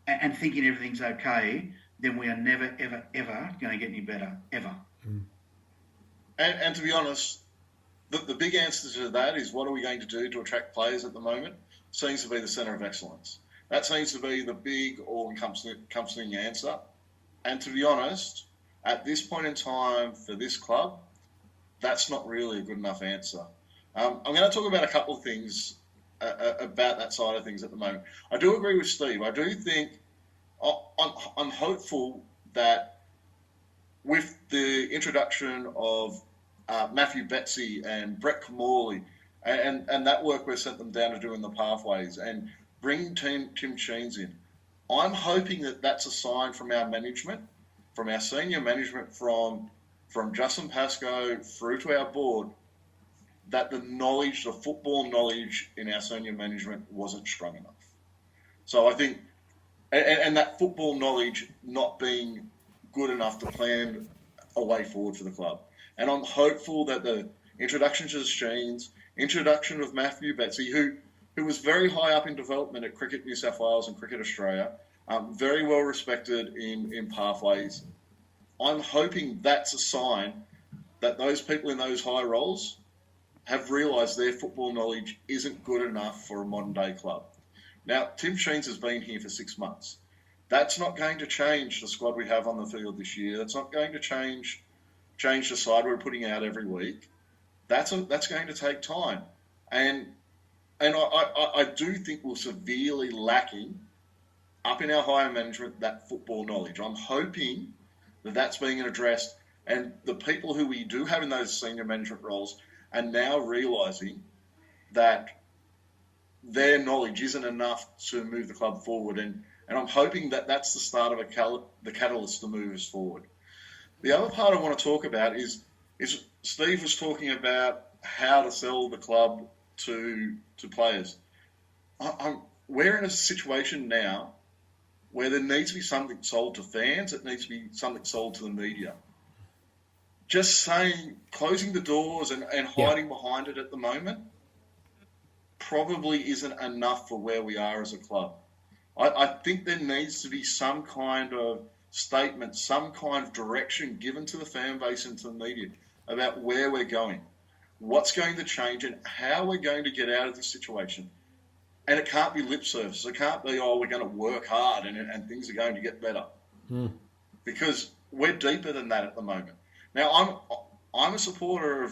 and thinking everything's okay, then we are never, ever, ever going to get any better, ever. And to be honest, the big answer to that is, what are we going to do to attract players at the moment? Seems to be the centre of excellence. That seems to be the big all-encompassing answer. And to be honest, at this point in time for this club, that's not really a good enough answer. I'm going to talk about a couple of things about that side of things at the moment. I do agree with Steve. I do think I'm hopeful that with the introduction of Matthew Betsy and Brett Camorley and that work we've sent them down to do in the pathways and bringing Tim Sheens in, I'm hoping that that's a sign from our management, from our senior management, from Justin Pascoe through to our board, that the knowledge, the football knowledge in our senior management wasn't strong enough. So I think, and that football knowledge not being good enough to plan a way forward for the club. And I'm hopeful that the introduction to Sheens, introduction of Matthew Betsy, who was very high up in development at Cricket New South Wales and Cricket Australia, very well respected in pathways. I'm hoping that's a sign that those people in those high roles have realised their football knowledge isn't good enough for a modern day club. Now, Tim Sheens has been here for 6 months. That's not going to change the squad we have on the field this year. That's not going to change the side we're putting out every week. That's going to take time. And I do think we're severely lacking up in our higher management that football knowledge. I'm hoping that that's being addressed, and the people who we do have in those senior management roles are now realising that their knowledge isn't enough to move the club forward. And I'm hoping that that's the start of the catalyst to move us forward. The other part I want to talk about is Steve was talking about how to sell the club to players. We're in a situation now where there needs to be something sold to fans. It needs to be something sold to the media. Just saying, closing the doors and hiding behind it at the moment probably isn't enough for where we are as a club. I think there needs to be some kind of statement, some kind of direction given to the fan base and to the media about where we're going, what's going to change, and how we're going to get out of this situation. And it can't be lip service. It can't be, we're going to work hard and things are going to get better. Because we're deeper than that at the moment. Now, I'm a supporter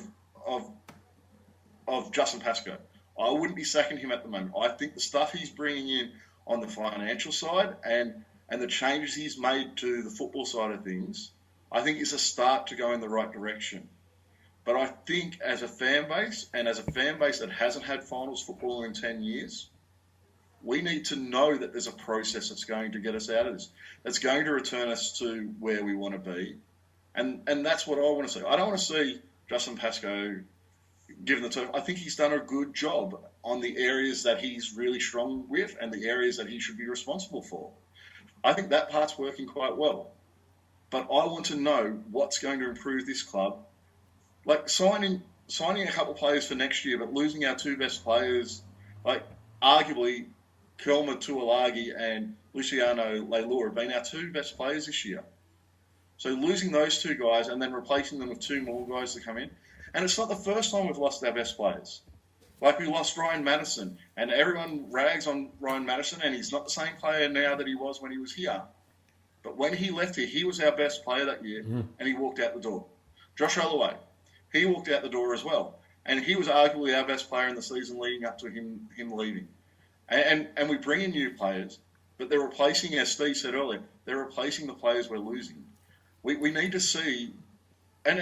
of Justin Pascoe. I wouldn't be sacking him at the moment. I think the stuff he's bringing in on the financial side and the changes he's made to the football side of things, I think is a start to go in the right direction. But I think as a fan base, and as a fan base that hasn't had finals football in 10 years, we need to know that there's a process that's going to get us out of this, that's going to return us to where we want to be. And that's what I want to see. I don't want to see Justin Pascoe given the turf. I think he's done a good job on the areas that he's really strong with and the areas that he should be responsible for. I think that part's working quite well. But I want to know what's going to improve this club. Like signing a couple of players for next year, but losing our two best players, like arguably Kelma Tuolagi and Luciano Leilua have been our two best players this year. So losing those two guys and then replacing them with two more guys to come in. And it's not the first time we've lost our best players. Like we lost Ryan Madison, and everyone rags on Ryan Madison, and he's not the same player now that he was when he was here. But when he left here, he was our best player that year, and he walked out the door. Josh Holloway, he walked out the door as well. And he was arguably our best player in the season leading up to him leaving. And we bring in new players, but they're replacing, as Steve said earlier, they're replacing the players we're losing. We need to see, and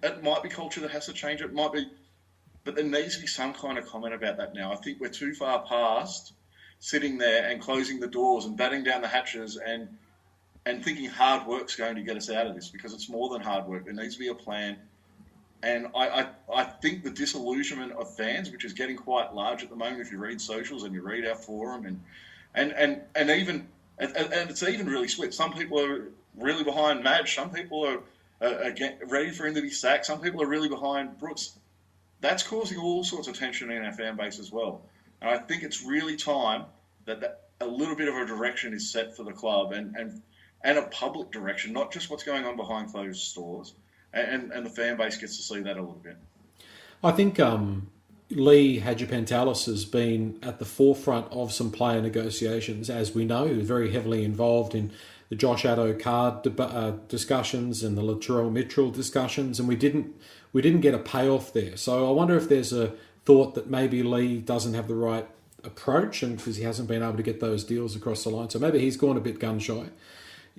it might be culture that has to change, it might be, but there needs to be some kind of comment about that now. I think we're too far past sitting there and closing the doors and batting down the hatches and thinking hard work's going to get us out of this, because it's more than hard work. There needs to be a plan. And I think the disillusionment of fans, which is getting quite large at the moment, if you read socials and you read our forum, and it's even really split. Some people are really behind Madge. Some people are ready for him to be sacked. Some people are really behind Brooks. That's causing all sorts of tension in our fan base as well. And I think it's really time that a little bit of a direction is set for the club and a public direction, not just what's going on behind closed doors, and the fan base gets to see that a little bit. I think Lee Hadjipantalis has been at the forefront of some player negotiations, as we know. He was very heavily involved in the Josh Addo-Carr discussions and the Latrell Mitchell discussions, and we didn't get a payoff there. So I wonder if there's a thought that maybe Lee doesn't have the right approach, and because he hasn't been able to get those deals across the line, so maybe he's gone a bit gun shy.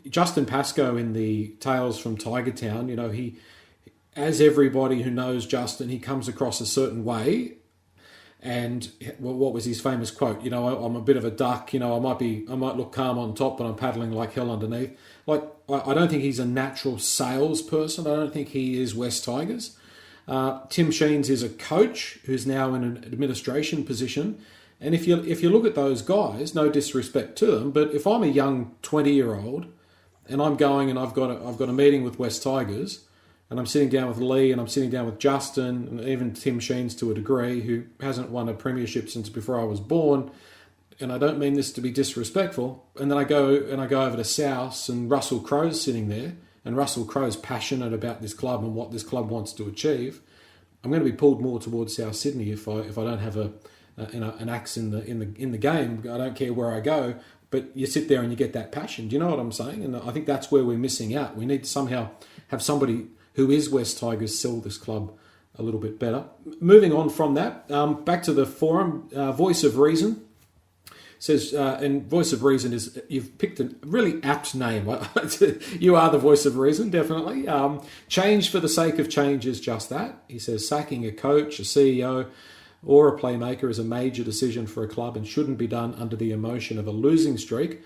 Justin Pascoe in the Tales from Tiger Town, he, as everybody who knows Justin, he comes across a certain way. And what was his famous quote? I'm a bit of a duck. I might look calm on top, but I'm paddling like hell underneath. Like, I don't think he's a natural salesperson. I don't think he is West Tigers. Tim Sheens is a coach who's now in an administration position. And if you look at those guys, no disrespect to them, but if I'm a young 20-year-old and I'm going and I've got a meeting with West Tigers, and I'm sitting down with Lee and I'm sitting down with Justin and even Tim Sheens to a degree, who hasn't won a premiership since before I was born, and I don't mean this to be disrespectful, and then I go over to South and Russell Crowe's sitting there, and Russell Crowe's passionate about this club and what this club wants to achieve, I'm going to be pulled more towards South Sydney if I don't have an axe in the game. I don't care where I go, but you sit there and you get that passion. Do you know what I'm saying? And I think that's where we're missing out. We need to somehow have somebody who is West Tigers sell this club a little bit better. Moving on from that, back to the forum, Voice of Reason says, and Voice of Reason is, you've picked a really apt name. You are the Voice of Reason, definitely. Change for the sake of change is just that. He says, sacking a coach, a CEO, or a playmaker is a major decision for a club and shouldn't be done under the emotion of a losing streak.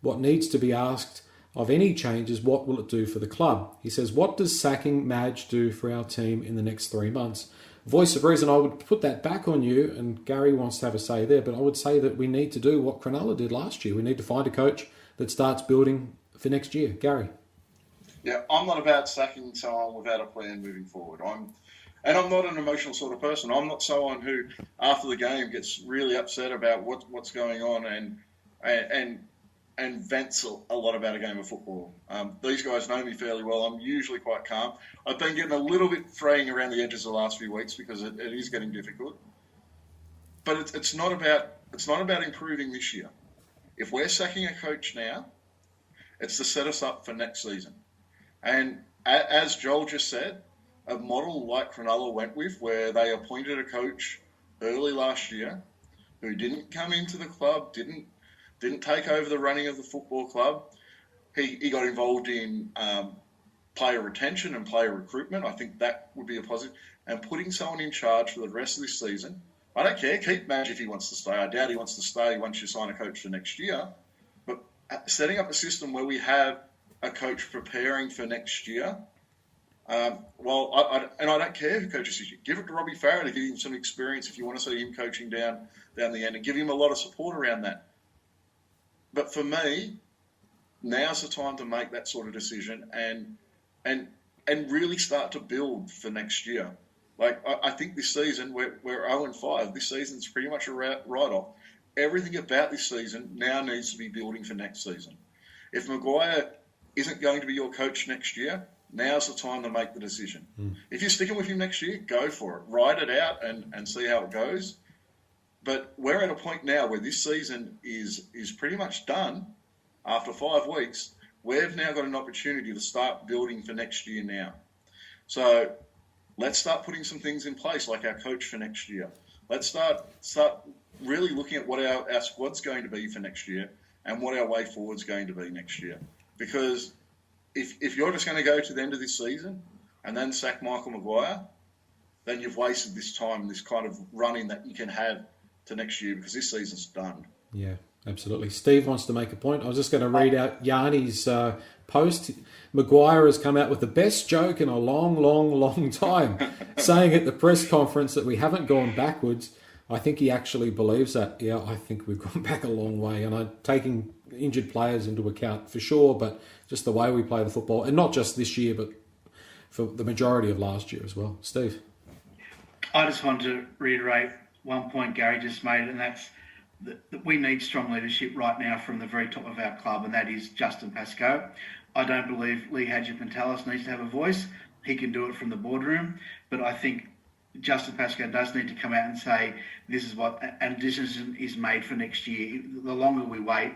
What needs to be asked of any change is what will it do for the club? He says, what does sacking Madge do for our team in the next 3 months? Voice of Reason, I would put that back on you, and Gary wants to have a say there, but I would say that we need to do what Cronulla did last year. We need to find a coach that starts building for next year. Gary? Yeah, I'm not about sacking someone without a plan moving forward. I'm not an emotional sort of person. I'm not someone who, after the game, gets really upset about what's going on and vents a lot about a game of football. These guys know me fairly well. I'm usually quite calm. I've been getting a little bit fraying around the edges the last few weeks because it is getting difficult. But it's not about improving this year. If we're sacking a coach now, it's to set us up for next season. And as Joel just said, a model like Cronulla went with, where they appointed a coach early last year who didn't come into the club, didn't take over the running of the football club. He got involved in player retention and player recruitment. I think that would be a positive. And putting someone in charge for the rest of this season. I don't care. Keep Madge if he wants to stay. I doubt he wants to stay once you sign a coach for next year. But setting up a system where we have a coach preparing for next year. I don't care who coaches this year. Give it to Robbie Farah to give him some experience if you want to see him coaching down the end, and give him a lot of support around that. But for me, now's the time to make that sort of decision and really start to build for next year. Like, I think this season, we're 0-5. This season's pretty much a write-off. Everything about this season now needs to be building for next season. If Maguire isn't going to be your coach next year, now's the time to make the decision. If you're sticking with him next year, go for it. Ride it out and see how it goes. But we're at a point now where this season is pretty much done after 5 weeks. We've now got an opportunity to start building for next year now. So let's start putting some things in place, like our coach for next year. Let's start really looking at what our squad's going to be for next year and what our way forward's going to be next year. Because if you're just going to go to the end of this season and then sack Michael Maguire, then you've wasted this time, this kind of running that you can have to next year, because this season's done. Yeah, absolutely. Steve wants to make a point. I was just going to read out Yanni's post. Maguire has come out with the best joke in a long, long, long time, saying at the press conference that we haven't gone backwards. I think he actually believes that. Yeah, I think we've gone back a long way, and I'm taking injured players into account for sure, but just the way we play the football, and not just this year, but for the majority of last year as well. Steve? I just wanted to reiterate one point Gary just made, and that's that we need strong leadership right now from the very top of our club, and that is Justin Pascoe. I don't believe Lee Hadjipantelis needs to have a voice. He can do it from the boardroom, but I think Justin Pascoe does need to come out and say this is what a decision is made for next year. The longer we wait,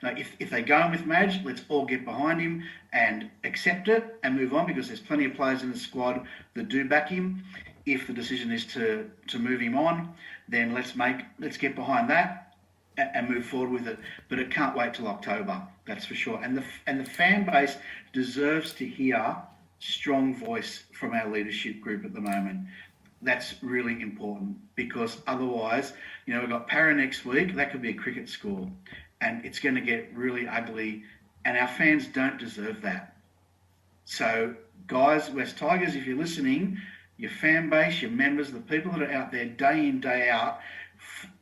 now, if they go in with Madge, let's all get behind him and accept it and move on, because there's plenty of players in the squad that do back him. If the decision is to move him on, then let's get behind that and move forward with it. But it can't wait till October, that's for sure. And the fan base deserves to hear strong voice from our leadership group at the moment. That's really important, because otherwise, we've got Para next week. That could be a cricket score, and it's going to get really ugly, and our fans don't deserve that. So, guys, West Tigers, if you're listening, your fan base, your members, the people that are out there day in, day out,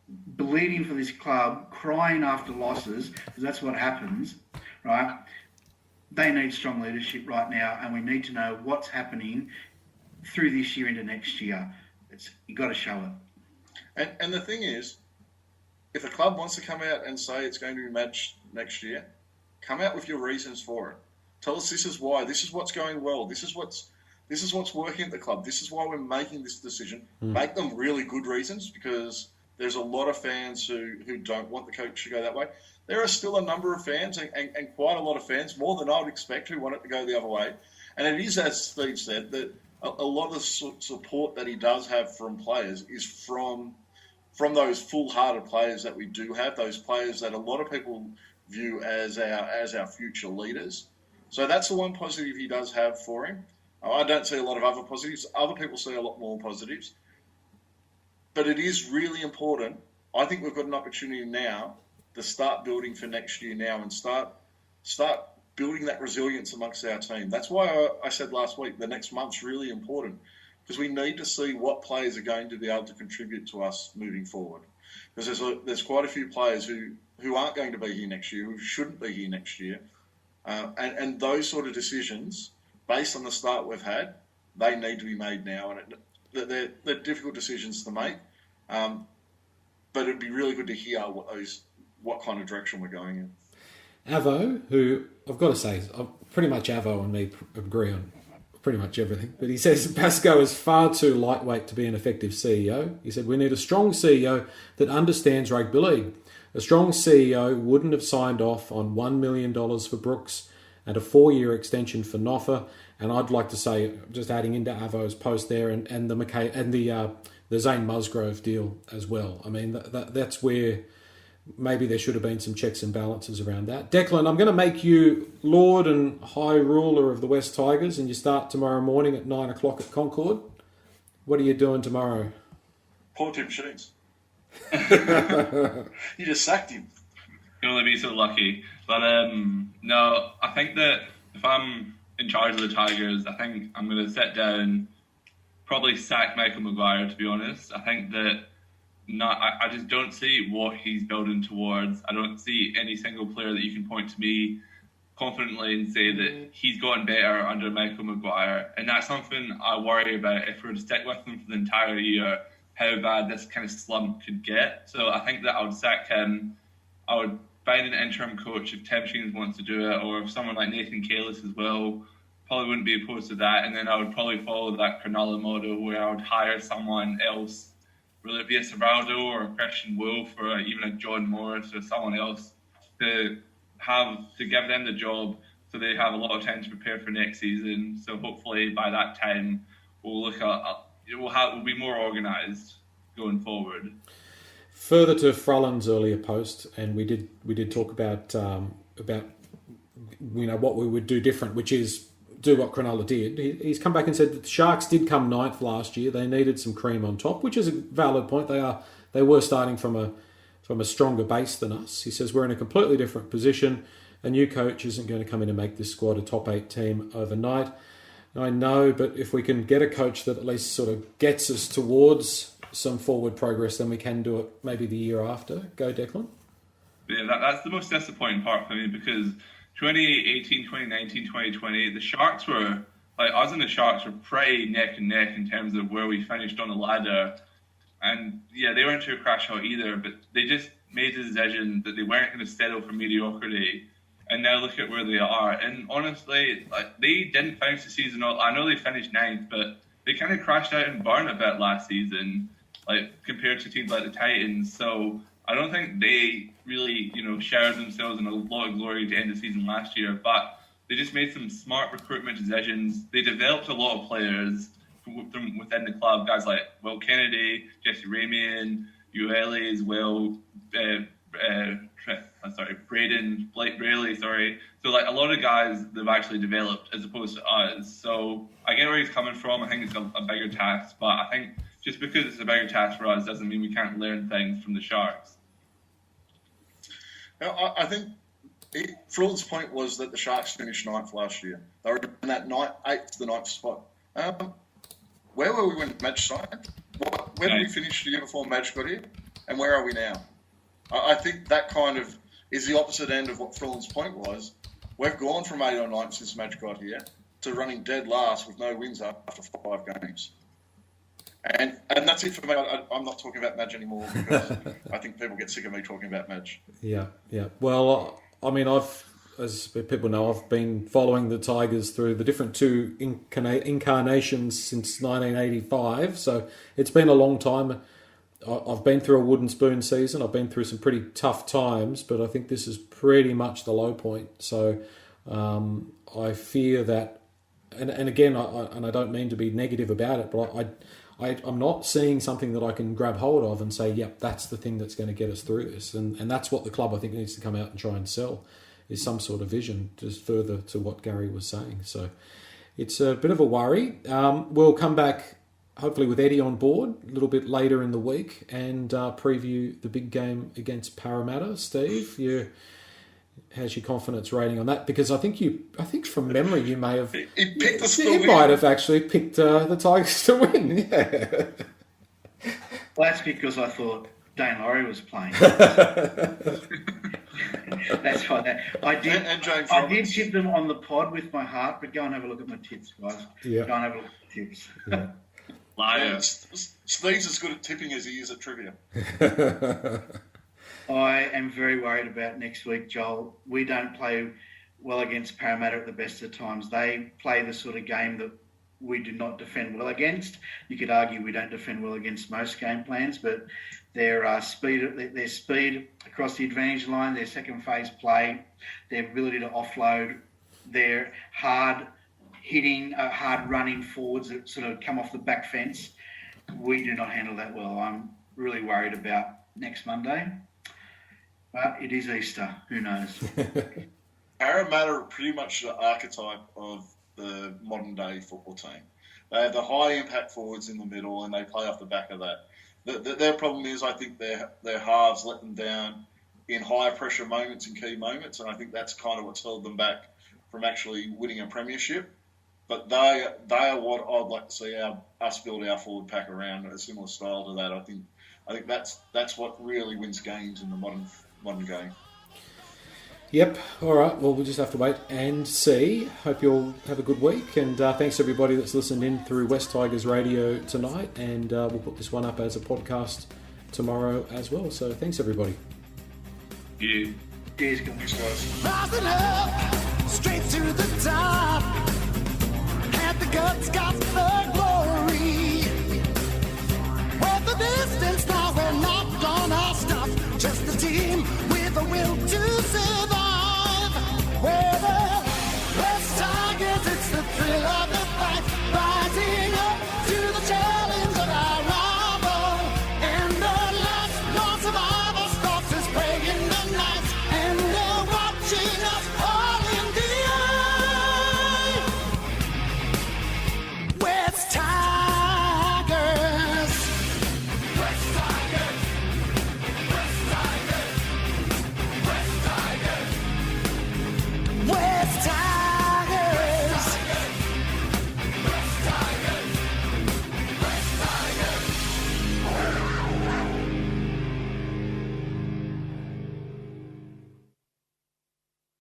bleeding for this club, crying after losses, because that's what happens, right? They need strong leadership right now, and we need to know what's happening through this year into next year. You've got to show it. And the thing is, if a club wants to come out and say it's going to be matched next year, come out with your reasons for it. Tell us this is why. This is what's going well. This is what's working at the club. This is why we're making this decision. Make them really good reasons, because there's a lot of fans who don't want the coach to go that way. There are still a number of fans, and quite a lot of fans, more than I would expect, who want it to go the other way. And it is, as Steve said, that a lot of the support that he does have from players is from those full-hearted players that we do have, those players that a lot of people view as our future leaders. So that's the one positive he does have for him. I don't see a lot of other positives. Other people see a lot more positives. But it is really important. I think we've got an opportunity now to start building for next year now, and start building that resilience amongst our team. That's why I said last week the next month's really important, because we need to see what players are going to be able to contribute to us moving forward. Because there's quite a few players who aren't going to be here next year, who shouldn't be here next year. And those sort of decisions, based on the start we've had, they need to be made now. And they're difficult decisions to make. But it'd be really good to hear what kind of direction we're going in. Avo, who I've got to say, pretty much Avo and me agree on pretty much everything. But he says Pascoe is far too lightweight to be an effective CEO. He said we need a strong CEO that understands rugby league. A strong CEO wouldn't have signed off on $1 million for Brooks and a 4-year extension for Noffa. And I'd like to say, just adding into Avo's post there, and the McKay and the Zane Musgrove deal as well. I mean, that's where maybe there should have been some checks and balances around that. Declan, I'm going to make you Lord and High Ruler of the West Tigers, and you start tomorrow morning at 9 o'clock at Concord. What are you doing tomorrow? Poor Tim Sheens. You just sacked him. You'll only be so lucky. But no, I think that if I'm in charge of the Tigers, I think I'm going to sit down, probably sack Michael Maguire, to be honest. I think that I just don't see what he's building towards. I don't see any single player that you can point to me confidently and say that he's gotten better under Michael Maguire. And that's something I worry about if we're to stick with him for the entire year, how bad this kind of slump could get. So I think that I would sack him. I would find an interim coach if Tim Sheens wants to do it, or if someone like Nathan Kalis as well. Probably wouldn't be opposed to that. And then I would probably follow that Cronulla model where I would hire someone else, whether it be a Sobraldo or a Christian Wolf or even a John Morris or someone else, to give them the job so they have a lot of time to prepare for next season. So hopefully by that time we'll be more organised going forward. Further to Frullen's earlier post, and we did talk about what we would do different, which is do what Cronulla did. He's come back and said that the Sharks did come 9th last year. They needed some cream on top, which is a valid point. They were starting from a stronger base than us. He says we're in a completely different position. A new coach isn't going to come in and make this squad a top 8 team overnight. I know, but if we can get a coach that at least sort of gets us towards some forward progress, then we can do it maybe the year after. Go, Declan. Yeah, that's the most disappointing part for me, because 2018, 2019, 2020, the Sharks were, us and the Sharks were pretty neck and neck in terms of where we finished on the ladder. And yeah, they weren't too crash out either, but they just made the decision that they weren't going to settle for mediocrity, and now look at where they are. And honestly, like, they didn't finish the season all. I know they finished 9th, but they kind of crashed out and burned a bit last season, like compared to teams like the Titans. So I don't think they really, showered themselves in a lot of glory to end the season last year, but they just made some smart recruitment decisions. They developed a lot of players from within the club, guys like Will Kennedy, Jesse Ramian, Ueli as well, Blake Braley, So like a lot of guys they've actually developed as opposed to us. So I get where he's coming from. I think it's a bigger task, but I think just because it's a bigger task for us doesn't mean we can't learn things from the Sharks. I think Fluent's point was that the Sharks finished 9th last year. They were in that 8th to the 9th spot. Where were we when Madge signed? Where did we finish the year before Madge got here? And where are we now? I think that kind of is the opposite end of what Fluent's point was. We've gone from 8 or 9 since Madge got here to running dead last with no wins after 5 games. And that's it for me. I'm not talking about Madge anymore because I think people get sick of me talking about Madge. Yeah. Well, I mean, as people know, I've been following the Tigers through the different 2 incarnations since 1985. So it's been a long time. I've been through a wooden spoon season. I've been through some pretty tough times, but I think this is pretty much the low point. So I fear that, and again, I don't mean to be negative about it, but I'm not seeing something that I can grab hold of and say, yep, that's the thing that's going to get us through this. And that's what the club, I think, needs to come out and try and sell, is some sort of vision, just further to what Gary was saying. So it's a bit of a worry. We'll come back, hopefully with Eddie on board, a little bit later in the week and preview the big game against Parramatta. Steve, how's your confidence rating on that? Because I think from memory you may have... He picked us to win. You might have actually picked the Tigers to win, yeah. Well, that's because I thought Dane Laurie was playing. That's why I did tip them on the pod with my heart, but go and have a look at my tips, guys. Yeah. Go and have a look at the tips. Yeah. Steve's as good at tipping as he is at trivia. I am very worried about next week, Joel. We don't play well against Parramatta at the best of times. They play the sort of game that we do not defend well against. You could argue we don't defend well against most game plans, but their speed across the advantage line, their second phase play, their ability to offload, their hard hitting, hard running forwards that sort of come off the back fence, we do not handle that well. I'm really worried about next Monday. But it is Easter. Who knows? Parramatta are pretty much the archetype of the modern-day football team. They have the high-impact forwards in the middle, and they play off the back of that. Their problem is, I think, their halves let them down in high-pressure moments and key moments, and I think that's kind of what's held them back from actually winning a premiership. But they are what I'd like to see us build our forward pack around, a similar style to that. I think that's what really wins games in the modern game. Yep. All right. Well, we'll just have to wait and see. Hope you'll have a good week. And thanks to everybody that's listened in through West Tigers Radio tonight. And we'll put this one up as a podcast tomorrow as well. So thanks, everybody. Yeah. Cheers, guys.